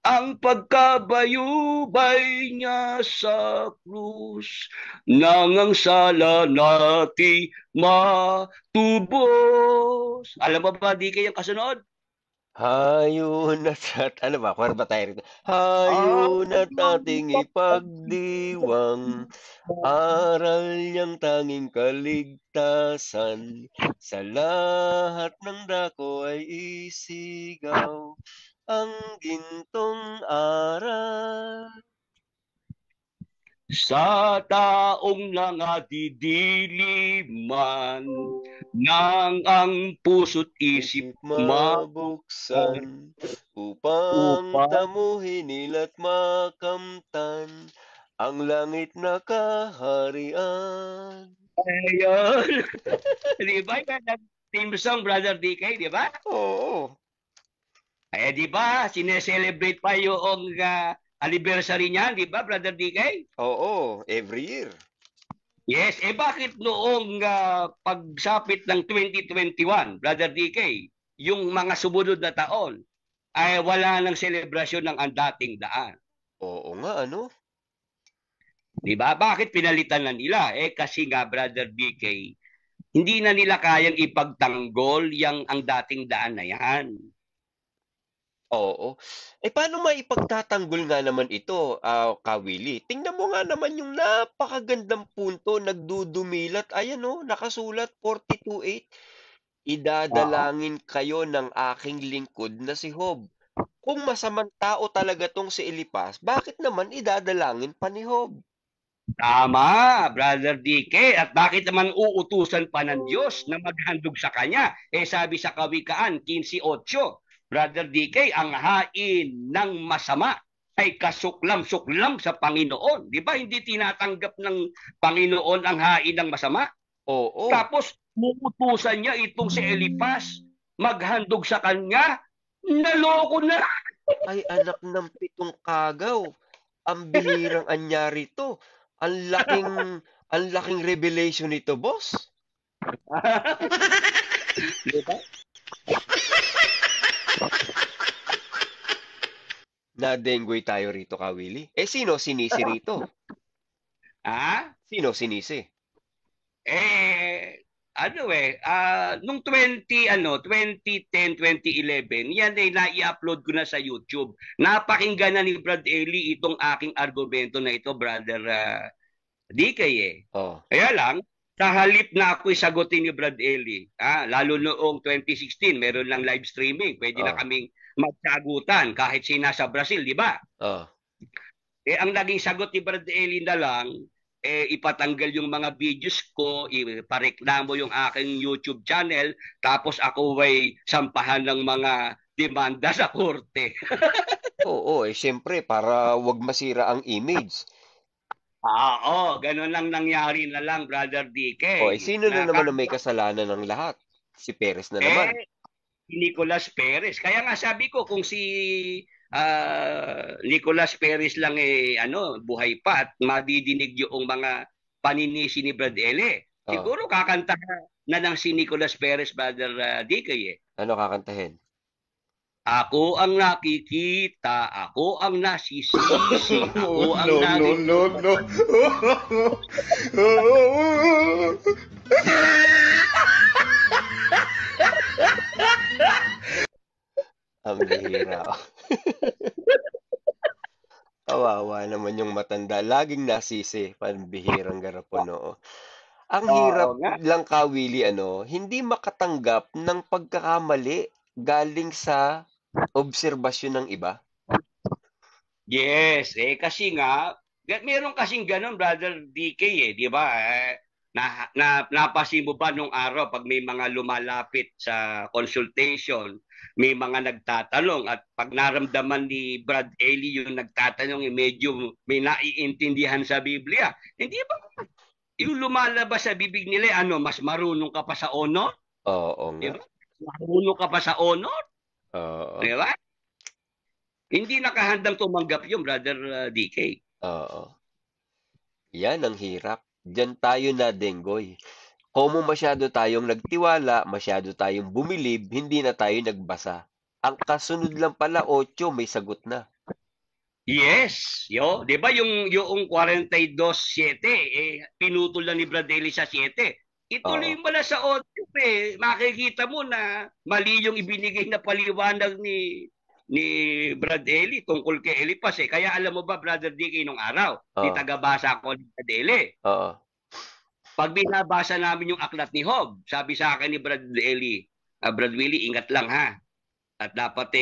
ang pagkabayubay niya sa krus, nang ang sala natin matubos. Alam mo ba, di kayang kasunod? Hayun at ano ba, kuwara ba tayo rito? Ah, Hayun at ating ipagdiwang, aral niyang tanging kaligtasan, sa lahat ng dako ay isigaw, ang gintong aral. sa taong nangadidiliman, nang ang puso't isip Isip mabuksan upang upang tamuhin nila't makamtan ang langit na kaharian. ayun. Di ba? Yan ang team song, Brother DK, di ba? Oo, Di ba? Sineselebrate pa yung anniversary niya, di ba, Brother DK? oo, every year. Yes, bakit noong pagsapit ng 2021, Brother DK, yung mga sumunod na taon, ay wala ng selebrasyon ng ang dating daan? Oo nga ano? Di ba? Bakit pinalitan na nila? Kasi nga, Brother DK, hindi na nila kayang ipagtanggol yang ang dating daan na yan. Oo. Paano maipagtatanggol nga naman ito, Kawili? Tingnan mo nga naman yung napakagandang punto, nagdudumilat. Ayan oh, nakasulat 42:8. Oo. Idadalangin kayo ng aking lingkod na si Job. Kung masamang tao talaga 'tong si Elipas, bakit naman idadalangin pa ni Job? Tama, Brother DK. At bakit naman uutusan pa ng Diyos na maghandog sa kanya? Sabi sa Kawikaan 15:8, Brother DK, ang hain ng masama ay kasuklam-suklam sa Panginoon. Di ba? Hindi tinatanggap ng Panginoon ang hain ng masama. Oo, Tapos, uutusan niya itong si Elipas maghandog sa kanya. Naloko na. ay anak ng pitong kagaw, ang bihirang anyari 'to. Ang laking ang laking revelation nito, boss. Di ba? Nadenggoy tayo rito, Kawili. Sino sinisi rito? Ah? Sino sinisi? Nung 2010, 2011, yan ay nai-upload ko na sa YouTube. Napakinggan na ni Brad Eli itong aking argumento na ito, Brother DK eh. Oh, Kaya lang, sa halip na ako'y sagutin ni Brad Eli, lalo noong 2016, meron lang live streaming, pwede na oh, kaming magsagutan kahit siya nasa Brazil, di ba? oh. Ang naging sagot ni Brad Eli na lang, ipatanggal yung mga videos ko, ipareklamo yung aking YouTube channel, tapos ako ay sampahan ng mga demanda sa korte. Oo, siyempre para 'wag masira ang image. Ganun lang nangyari na lang, Brother DK. Sino na Na, naman ang may kasalanan ng lahat? Si Perez na naman. eh, Nicolas Perez. Kaya nga sabi ko kung si Nicolas Perez lang buhay pa at madidinig yung mga paninisi ni Brad Ele. Oh, Siguro kakanta na ng si Nicolas Perez, Brother DK eh. ano kakantahin? Ako ang nakikita, ako ang nasisisi, ako ang No, no, no, no. Ang bihira. Kawawa naman yung matanda, laging nasisi, pambihirang garapon, oo. Ang Oo hirap nga. lang, Kawili, hindi makatanggap ng pagkakamali galing sa obserbasyon ng iba. Yes, kasi nga, meron kasing ganun, Brother DK di ba? Napasin mo ba nung araw pag may mga lumalapit sa consultation, may mga nagtatanong at pag naramdaman ni Brad Eli yung nagtatanong, medyo may naiintindihan sa Biblia. Hindi ba? Yung lumalabas sa bibig nila, mas marunong ka pa sa honor? Oo Di nga, ba? Marunong ka pa sa honor? oo, Di ba? Hindi nakahandang tumanggap yung Brother DK. oo. Yan ang hirap. Diyan tayo nadenggoy. Como masyado tayong nagtiwala, masyado tayong bumilib, hindi na tayo nagbasa. Ang kasunod lang pala, 8, may sagot na. Yes, 'di ba yung 42-7 pinutol lang ni Bradley sa 7. Ituloy Oo, mo na sa 8 makikita mo na mali yung ibinigay na paliwanag ni Bradley tungkol kay Elipas Kaya alam mo ba Brother DK nung araw, di oo, tagabasa ko ni Bradley. oo, Pag binabasa namin yung aklat ni Job, sabi sa akin ni Brad Willie, ingat lang ha. At dapat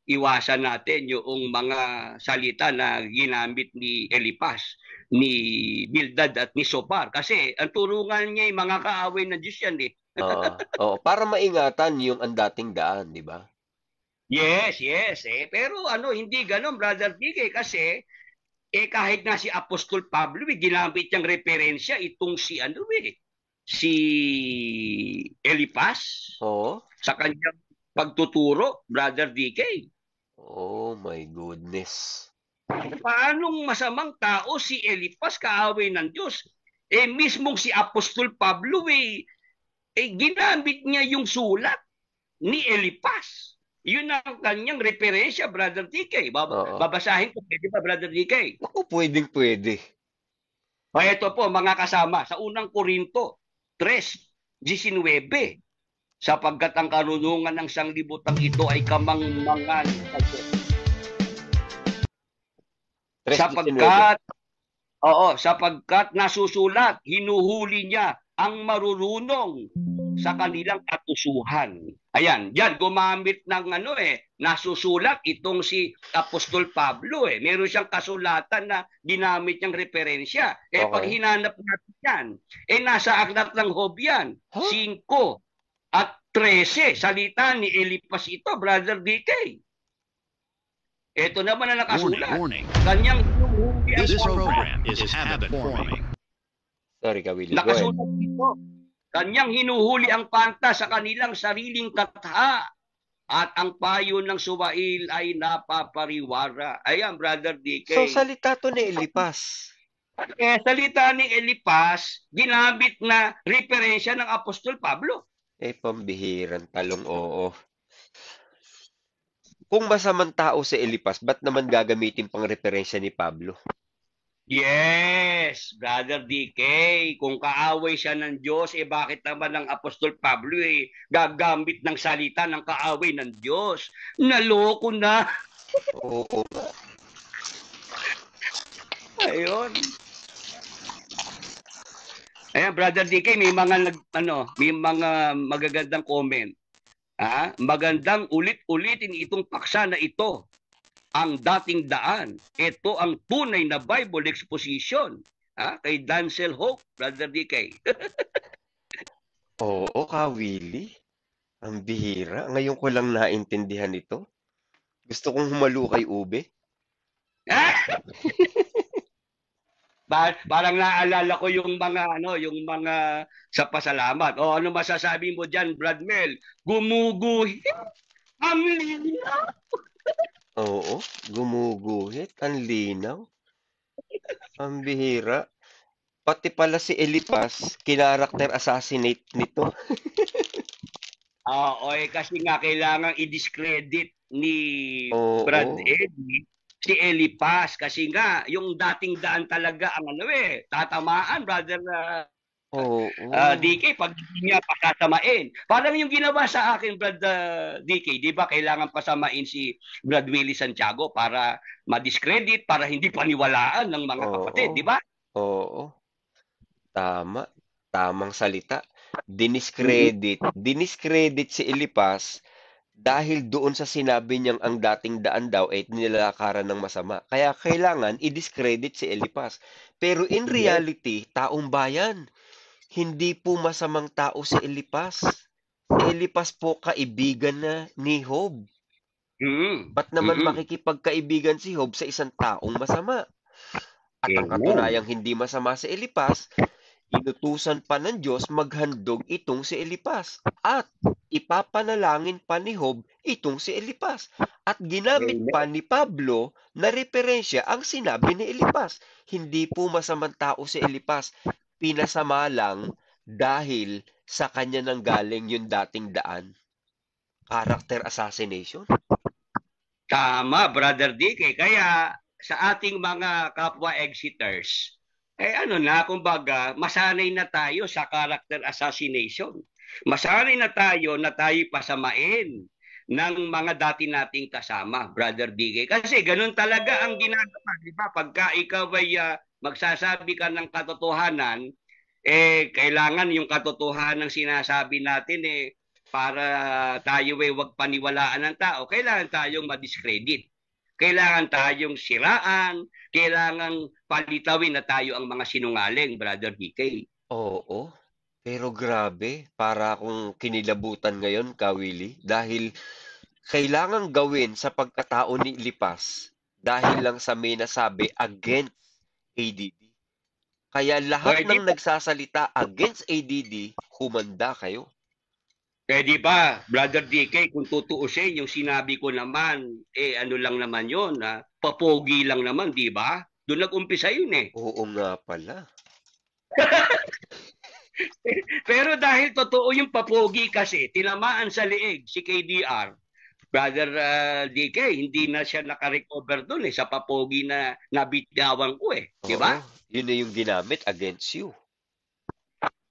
iwasan natin yung mga salita na ginamit ni Elipas, ni Bildad at ni Sopar. Kasi ang turungan niya ay mga kaaway ng Diyos yan eh. oo, oo. Para maingatan yung ang dating daan, di ba? Yes, yes. Pero hindi ganon, Brother PK, kasi kahit nga si Apostol Pablo, ginamit niyang referensya itong si Elipas Oo. sa kanyang pagtuturo, Brother DK. Oh my goodness. Paanong masamang tao si Elipas, kaaway ng Diyos? Mismong si Apostol Pablo, ginamit niya yung sulat ni Elipas. Yun ang kanyang referensya, Brother DK. Oo. Babasahin ko, pwede ba, Brother DK? Naku, pwedeng pwede. Ito po, mga kasama, sa unang Korinto 3:19, sapagkat ang karunungan ng sanglibutang ito ay kamangmangan sa Diyos. 3:19. Sapagkat nasusulat, hinuhuli niya ang marurunong sa kanilang katusuhan. Ayan, yan gumamit ng nasusulat itong si Apostol Pablo Meron siyang kasulatan na ginamit niyang referensya. Pag Okay. hinanap natin yan, nasa aklat ng Job yan, Huh? 5 at 13, salita ni Elipas ito, Brother DK. Ito naman ang nakasulat. Warning. Kanyang hinuhuli ang This pangkat. program is habit forming. Sorry ka, Willie. Go ahead. Nakasulat dito. Kanyang hinuhuli ang panta sa kanilang sariling katha at ang payo ng suwail ay napapariwara. Ayan, Brother DK. So, salita to ni Elipas. Salita ni Elipas, ginamit na referensya ng Apostol Pablo. Pambihirang talong, oo. Kung masamang tao si Elipas, ba't naman gagamitin pang referensya ni Pablo? Yes, Brother DK. Kung kaaway siya ng Diyos, bakit naman ang Apostol Pablo gagamit ng salita ng kaaway ng Diyos? Naloko na. Oo. Ayun. Ayan, Brother DK, may mga magagandang comment. Magandang ulit-ulitin itong paksa na ito. Ang dating daan. Ito ang tunay na Bible exposition. Kay Dancel Hope, Brother DK. Oo, ka, Willie. Ang bihira. Ngayon ko lang naintindihan ito. Gusto kong humalo kay Ube. Parang naalala ko yung mga sa pasalamat. Ano masasabi mo diyan, Brad Mel? Gumuguhit ang linaw. Oo, gumuguhit. Ang linaw. Ang bihira. Pati pala si Elipas, kinaracter assassinate nito. Kasi nga kailangan i-discredit ni Brad Oo. Eddie si Elipas kasi nga yung dating daan talaga ang tatamaan, Brother Oo. DK, pag hindi niya pasasamain. Parang yung ginawa sa akin, Brad DK, di ba kailangan pasamain si Brad Willie Santiago para ma-discredit, para hindi paniwalaan ng mga kapatid, Oo. di ba? Oo. Tama. Tamang salita. Mm-mm. Diniscredit si Elipas dahil doon sa sinabi niyang ang dating daan daw ay nilalakaran ng masama. Kaya kailangan i-discredit si Elipas. Pero in Yes. reality, taong bayan, hindi po masamang tao si Elipas. Si Elipas po kaibigan na ni Job. Mm-mm. Ba't naman Mm-mm. makikipagkaibigan si Job sa isang taong masama? At ang Amen. katunayang hindi masama si Elipas, inutusan pa ng Diyos maghandog itong si Elipas at ipapanalangin pa ni Job itong si Elipas. At ginamit Amen. pa ni Pablo na referensya ang sinabi ni Elipas. Hindi po masamang tao si Elipas. Pinasama lang dahil sa kanya nang galing yung dating daan. Character assassination. Tama, Brother DK. Kaya sa ating mga kapwa exiters, ano na, kumbaga, masanay na tayo sa character assassination. Masanay na tayo pasamain ng mga dati nating kasama, Brother DK. Kasi ganun talaga ang ginagawa, di ba? Pagka ikaw ay magsasabi ka ng katotohanan, kailangan yung katotohanan ng sinasabi natin para tayo wag paniwalaan ng tao, kailangan tayong ma-discredit. Kailangan tayong siraan, kailangan palitawin na tayo ang mga sinungaling, Brother DK. Oo. Pero grabe, para akong kinilabutan ngayon, Kawili, dahil kailangan gawin sa pagkatao ni Lipas dahil lang sa may nasabi against ADD. Kaya lahat Pwede ng ba? nagsasalita against ADD, humanda kayo. Pwede ba, Brother DK, kung tutuusin yung sinabi ko naman, ano lang naman yun, papogi lang naman, di ba? Doon nag-umpisa yun eh. Oo nga pala. Pero dahil totoo yung papogi kasi, tinamaan sa liig si KDR, Brother DK, hindi na siya nakarecover doon sa papogi na nabitgawan ko di ba? Oo, yun na yung ginamit against you.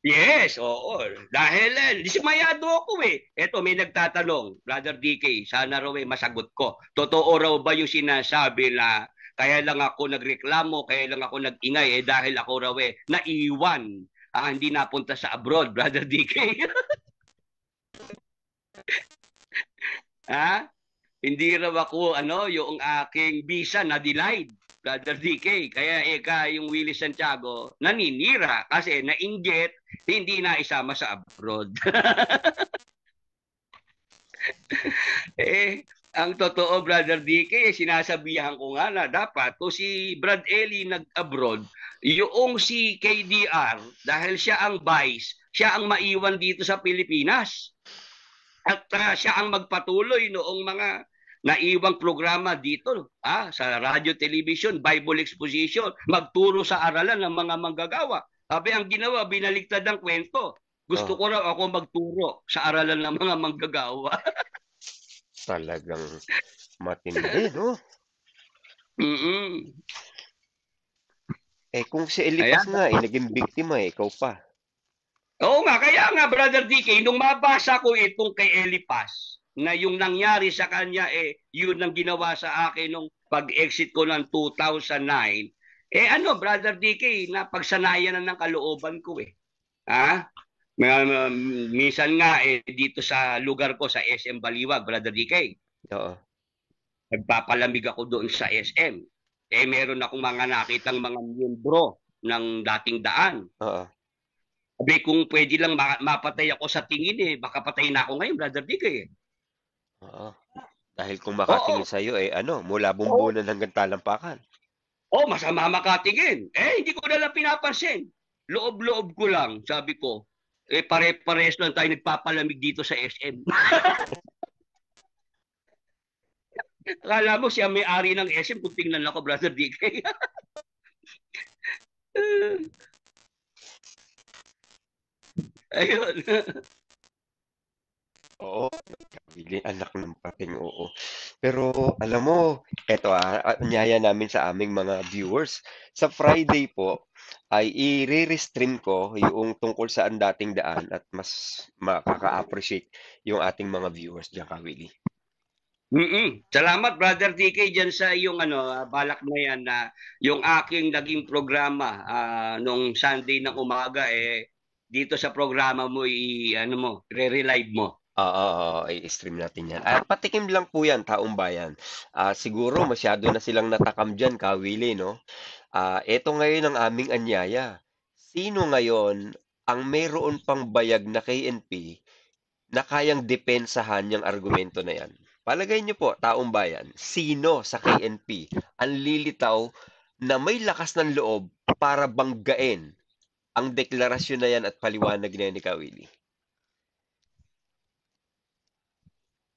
Yes, oo. Dahil dismayado ako Eto, may nagtatanong, Brother DK, sana raw masagot ko. Totoo raw ba yung sinasabi na kaya lang ako nagreklamo, kaya lang ako nag-ingay dahil ako raw naiwan. Hindi napunta sa abroad, Brother DK. Hindi raw ako yung aking visa na denied, Brother DK. Kaya yung Willie Santiago naninira kasi nainggit, hindi na isama sa abroad. Ang totoo, Brother DK, sinasabihan ko nga na dapat kung si Brad Eli nag-abroad, yung si KDR, dahil siya ang vice, siya ang maiwan dito sa Pilipinas. At siya ang magpatuloy noong mga naiwang programa dito sa radio, television, Bible exposition, magturo sa aralan ng mga manggagawa. Sabi ang ginawa, binaligtad ang kwento. Gusto ko raw ako magturo sa aralan ng mga manggagawa. Talagang matindi, no? Kung si Elipas nga, naging biktima ikaw pa. Oo nga, kaya nga, Brother DK, nung mabasa ko itong kay Elipas, na yung nangyari sa kanya, yun ang ginawa sa akin nung pag-exit ko ng 2009, Brother DK, napagsanayan na ng kalooban ko minsan nga dito sa lugar ko sa SM Baliwag, Brother DK. Oo. Nagpapalamig ako doon sa SM. Meron akong mga nakitang mga miyembro ng dating daan. Oo. Sabi kung pwede lang mapatay ako sa tingin baka patay na ako ngayon, Brother DK Oo. Dahil kung makatingin sa'yo mula bumbunan hanggang talampakan. Masama makatingin. Hindi ko na lang pinapansin. Loob-loob ko lang, sabi ko. Pare-pares lang tayo nagpapalamig dito sa SM. Akala mo siya may-ari ng SM kung tingnan ako, Brother DK. Ayun. Oo, anak ng pating, oo. Pero alam mo, eto anyaya namin sa aming mga viewers. Sa Friday po, ay i-re-restream ko yung tungkol sa ang dating daan at mas makaka-appreciate yung ating mga viewers diyan, Kawili. Salamat, Brother DK, dyan sa iyong balak na yan na yung aking naging programa nung Sunday ng umaga dito sa programa mo re-relive mo. Oo, i-stream natin yan. Patikim lang po yan, taong bayan. Siguro masyado na silang natakam dyan, Kawili, no? Eto ngayon ang aming anyaya. Sino ngayon ang mayroon pang bayag na KNP na kayang depensahan yung argumento na yan? Palagay niyo po, taong bayan, sino sa KNP ang lilitaw na may lakas ng loob para banggain ang deklarasyon na yan at paliwanag na yan ni Kawili?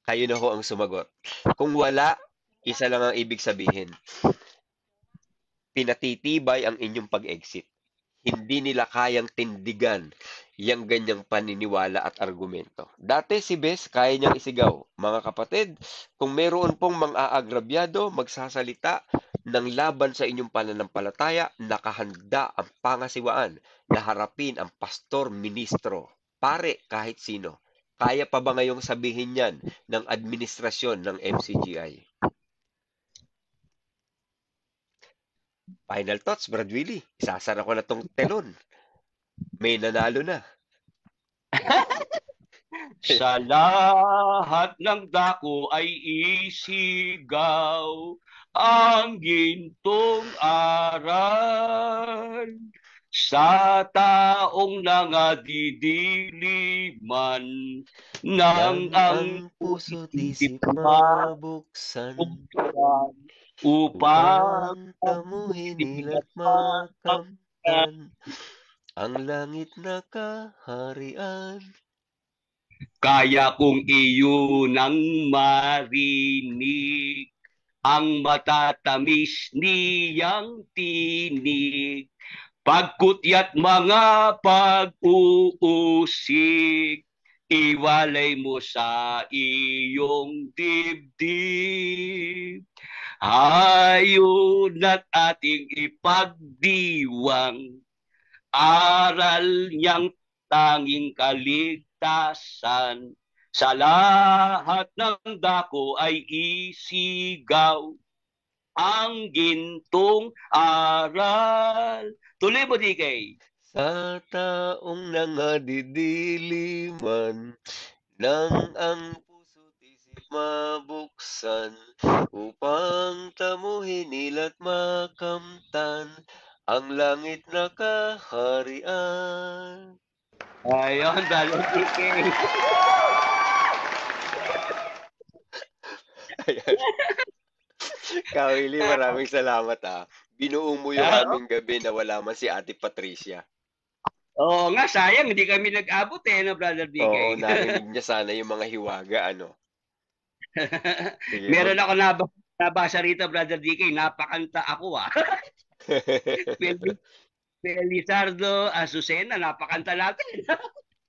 Kayo na ho ang sumagot. Kung wala, isa lang ang ibig sabihin. Pinatitibay ang inyong pag-exit. Hindi nila kayang tindigan yang ganyang paniniwala at argumento. Dati si Bes, kaya niyang isigaw, mga kapatid, kung meron pong mang-aagrabyado, magsasalita ng laban sa inyong pananampalataya, nakahanda ang pangasiwaan na harapin ang pastor, ministro, pare, kahit sino. Kaya pa ba ngayong sabihin yan ng administrasyon ng MCGI? Final thoughts, Brad Willie. Isasara ko na tong telon. May nanalo na. Sa lahat ng dako ay isigaw ang gintong aral. Sa taong nangadidiliman ng ang puso't isip mabuksan upang tamuhin nila't makamtan ang langit na kaharian. Kaya kung iyon ang marinig, ang matatamis niyang tinig, pagkutyat mga pag-uusig, iwalay mo sa iyong dibdib. Hayon at ating ipagdiwang, aral niyang tanging kaligtasan. Sa lahat ng dako ay isigaw ang gintong aral. Tuloy mo, DK. Sa taong nangadidiliman nang ang puso't isip mabuksan upang tamuhin nila't makamtan ang langit na kaharian. Ayun, dalo, DK. Ayan. Kawili, maraming salamat Binuo mo yung aming gabi na wala man si Ate Patricia. Oo nga, sayang, hindi kami nag-abot no, Brother DK? Oo, narinig niya sana yung mga hiwaga, Sige, Meron ako nabasa rito, Brother DK, napakanta ako Felizardo Azucena, napakanta natin.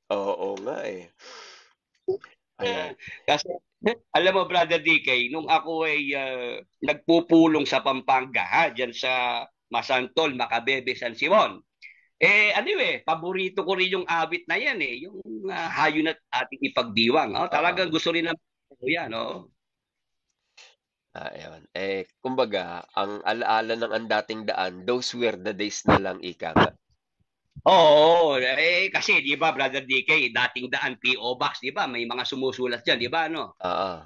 Oo nga eh. Ayan. Kasi, alam mo, Brother DK, nung ako ay nagpupulong sa Pampanga, dyan sa Masantol, Macabebe, San Simon. Paborito ko rin yung awit na yan yung hayon at ating ipagdiwang. Talagang gusto rin ng yan, Ayun. Kumbaga, ang alaala ng ang dating daan, those were the days na lang, ika nga. Oo, kasi 'di ba Brother DK, dating daan PO Box, 'di ba? May mga sumusulat diyan, 'di ba Oo.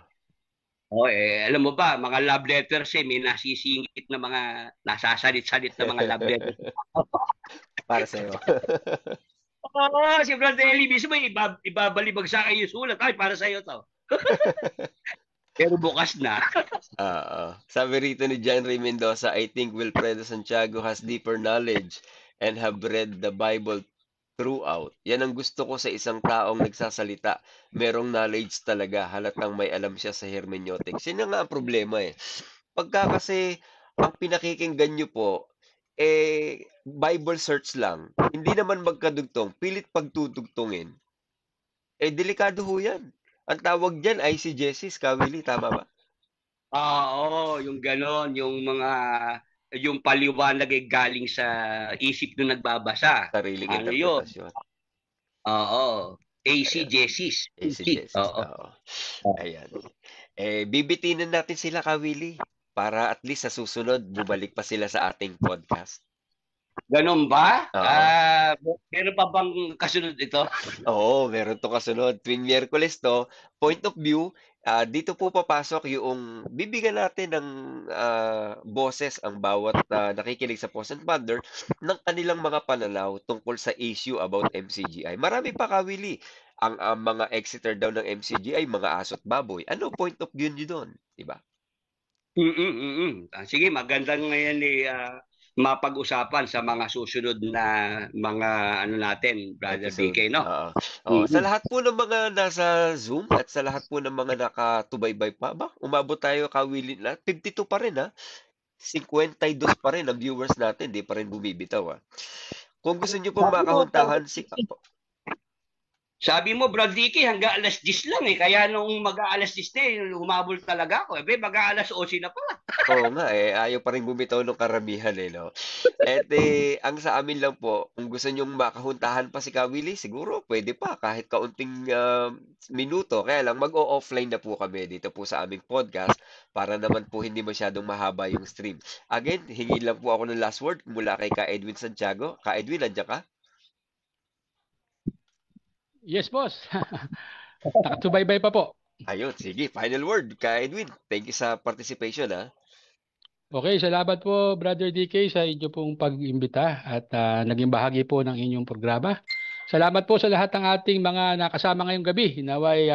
alam mo ba, mga love letters may nasisingit na mga nasasalit-salit na mga love letters. Para sa iyo. Si Brother Eli mismo ibabalibag sa akin yung sulat. Ay, para sa iyo to. Pero bukas na. Sabi rito ni John Ray Mendoza, I think Wilfredo Santiago has deeper knowledge and have read the Bible throughout. Yan ang gusto ko sa isang taong nagsasalita. Merong knowledge talaga, halatang may alam siya sa hermeneutics. Yun nga ang problema Pagka kasi ang pinakikinggan nyo po, Bible search lang, hindi naman magkadugtong, pilit pagtutugtungin, delikado ho yan. Ang tawag dyan, eisegesis, Kawili, tama ba? Oo, yung ganon, yung paliwanag ay galing sa isip nung nagbabasa. Sariling interpretasyon. Oo. eisegesis. Eisegesis, oo. Ayan. Bibitinin natin sila, Kawili, para at least sa susunod, bumalik pa sila sa ating podcast. Ganon ba? Meron pa bang kasunod ito? Oo, meron to kasunod. Tuwing Miyerkules to, point of view, dito po papasok yung bibigyan natin ng boses ang bawat nakikinig sa Post and Ponder ng kanilang mga pananaw tungkol sa issue about MCGI. Marami pa, Kawili. Ang mga exeter daw ng MCGI, mga asot baboy. Ano point of view nyo doon? Diba? Sige, magandang ngayon mapag-usapan sa mga susunod na mga ano natin, Brother Episode, DK, no? oo. Oo, sa Mhm. lahat po ng mga nasa Zoom at sa lahat po ng mga nakatubaybay pa, umabot tayo kawili na 52 pa rin, 52 pa rin ang viewers natin, 'di pa rin bumibitaw, Kung gusto niyo pong Sabi mo, makahuntahan si Sabi mo, Brad Vicky, hanggang alas 10 lang eh. Kaya nung mag-aalas 10 na eh, humabol talaga ako. Mag-aalas 11 na pala. oo nga, ayaw pa rin bumitaw nung karamihan, 'no? Ang sa amin lang po, kung gusto niyong makahuntahan pa si Kawili, siguro pwede pa kahit kaunting, minuto. Kaya lang mag-o-offline na po kami dito po sa aming podcast para naman po hindi masyadong mahaba yung stream. Again, hingi lang po ako ng last word mula kay Ka Edwin Santiago. Ka Edwin, nandiyan ka? Yes, boss. Nakasubaybay pa po. Ayun, sige, final word, Ka Edwin. Thank you sa participation, Okay, salamat po, Brother DK, sa inyo pong pag-imbita at naging bahagi po ng inyong programa. Salamat po sa lahat ng ating mga nakasama ngayong gabi. Naway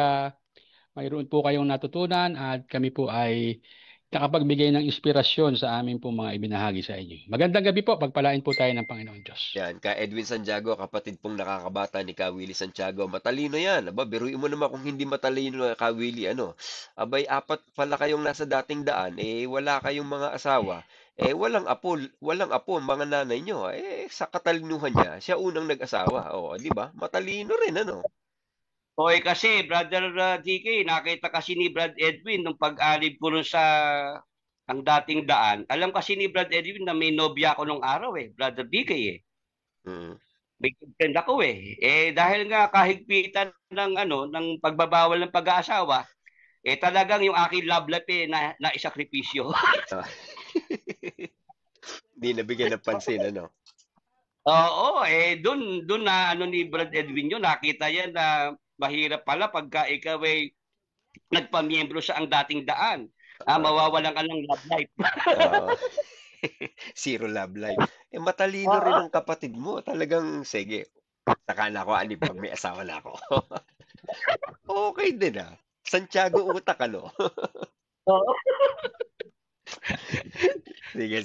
mayroon po kayong natutunan at kami po ay nakapagbigay ng inspirasyon sa amin po mga ibinahagi sa inyo. Magandang gabi po. Pagpalain po tayo ng Panginoon Diyos. Yan, Ka Edwin Santiago, kapatid pong nakakabata ni Ka Willie Santiago. Matalino yan. Aba, biruin mo naman kung hindi matalino na Ka Willie, Abay, apat pala kayong nasa dating daan, wala kayong mga asawa. Walang apo, ang mga nanay nyo. Sa katalinuhan niya, siya unang nag-asawa. O, di ba? Matalino rin, Okay, kasi, Brother DK, nakita kasi ni Brad Edwin nung pag-alib ko nun sa ang dating daan. Alam kasi ni Brad Edwin na may nobya ako nung araw Brother DK Mm. May friend ako dahil nga kahigpitan ng ng pagbabawal ng pag-aasawa, talagang yung aking love life na isakripisyo. Hindi nabigyan ng pansin, Oo, dun na ni Brad Edwin yun, nakita yan na mahirap pala pagka ikaw nagpamiyembro sa ang dating daan. Mawawalan ka ng love life. Oo. Zero love life. Matalino rin ang kapatid mo. Talagang, sige, saka na ako anib pag may asawa na ako. Okay din, Santiago utak, Oo. Sige.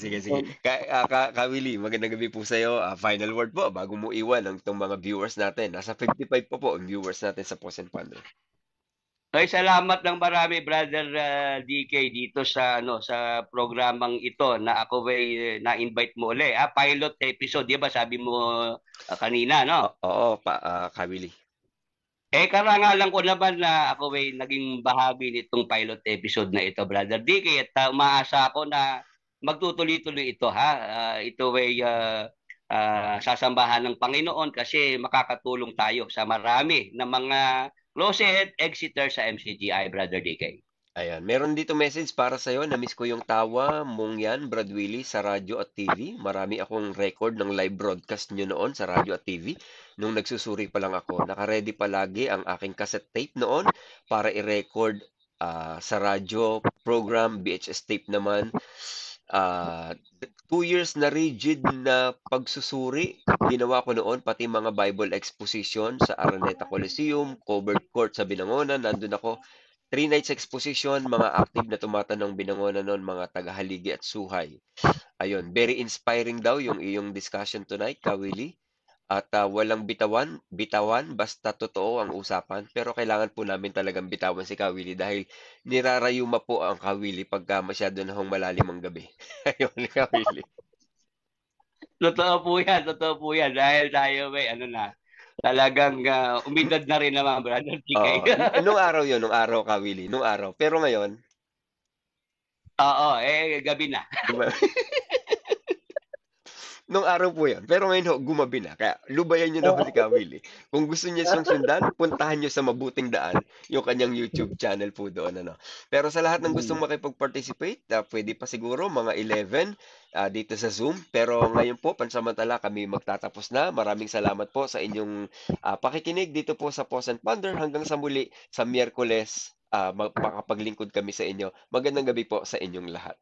Ka Willie, magandang gabi po sa'yo. Final word po bago mo iwan ang itong mga viewers natin. Nasa 55 po ang viewers natin sa Pause and Ponder. Ay, salamat ng marami, Brother DK, dito sa sa programang ito na ako na-invite mo uli. Pilot episode, di ba? Sabi mo kanina, no? Oo, Ka Willie. Karangalan ko naman na ako naging bahagi nitong pilot episode na ito, Brother DK, at umaasa ako na magtutuloy-tuloy ito, ito sasambahan ng Panginoon kasi makakatulong tayo sa marami na mga closet exiter sa MCGI, Brother DK. Ayan, meron dito message para sa'yo. Na-miss ko yung tawa mong yan, Brad Willie, sa radyo at TV. Marami akong record ng live broadcast nyo noon sa radyo at TV. Nung nagsusuri pa lang ako, nakaredy palagi ang aking cassette tape noon para i-record sa radyo program, VHS tape naman. 2 years na rigid na pagsusuri, ginawa ko noon, pati mga Bible exposition sa Araneta Coliseum, covered court sa Binangonan, nandun ako. 3 nights exposition, mga active na tumatanong Binangonan noon, mga tagahaligi at suhay. Ayun, very inspiring daw yung iyong discussion tonight, Ka Willie. At walang bitawan, basta totoo ang usapan. Pero kailangan po namin talagang bitawan si Ka Willie dahil nirarayuma po ang Ka Willie pagka masyado na hong malalim ang gabi. Ayun, Ka Willie. Totoo po yan. Dahil tayo talagang umidad na rin naman, Brother DK. Nung araw yun, Ka Willie, nung araw. Pero ngayon, Oo, gabi na. Nung araw po yan. Pero ngayon gumabi na. Kaya lubayan nyo na si Ka Willie. Kung gusto niya siyang sundan, puntahan nyo sa mabuting daan yung kanyang YouTube channel po doon. Pero sa lahat ng gustong makipag-participate, pwede pa siguro mga 11 dito sa Zoom. Pero ngayon po, pansamantala kami magtatapos na. Maraming salamat po sa inyong pakikinig dito po sa Pause and Ponder. Hanggang sa muli sa Miyerkules, makapaglingkod kami sa inyo. Magandang gabi po sa inyong lahat.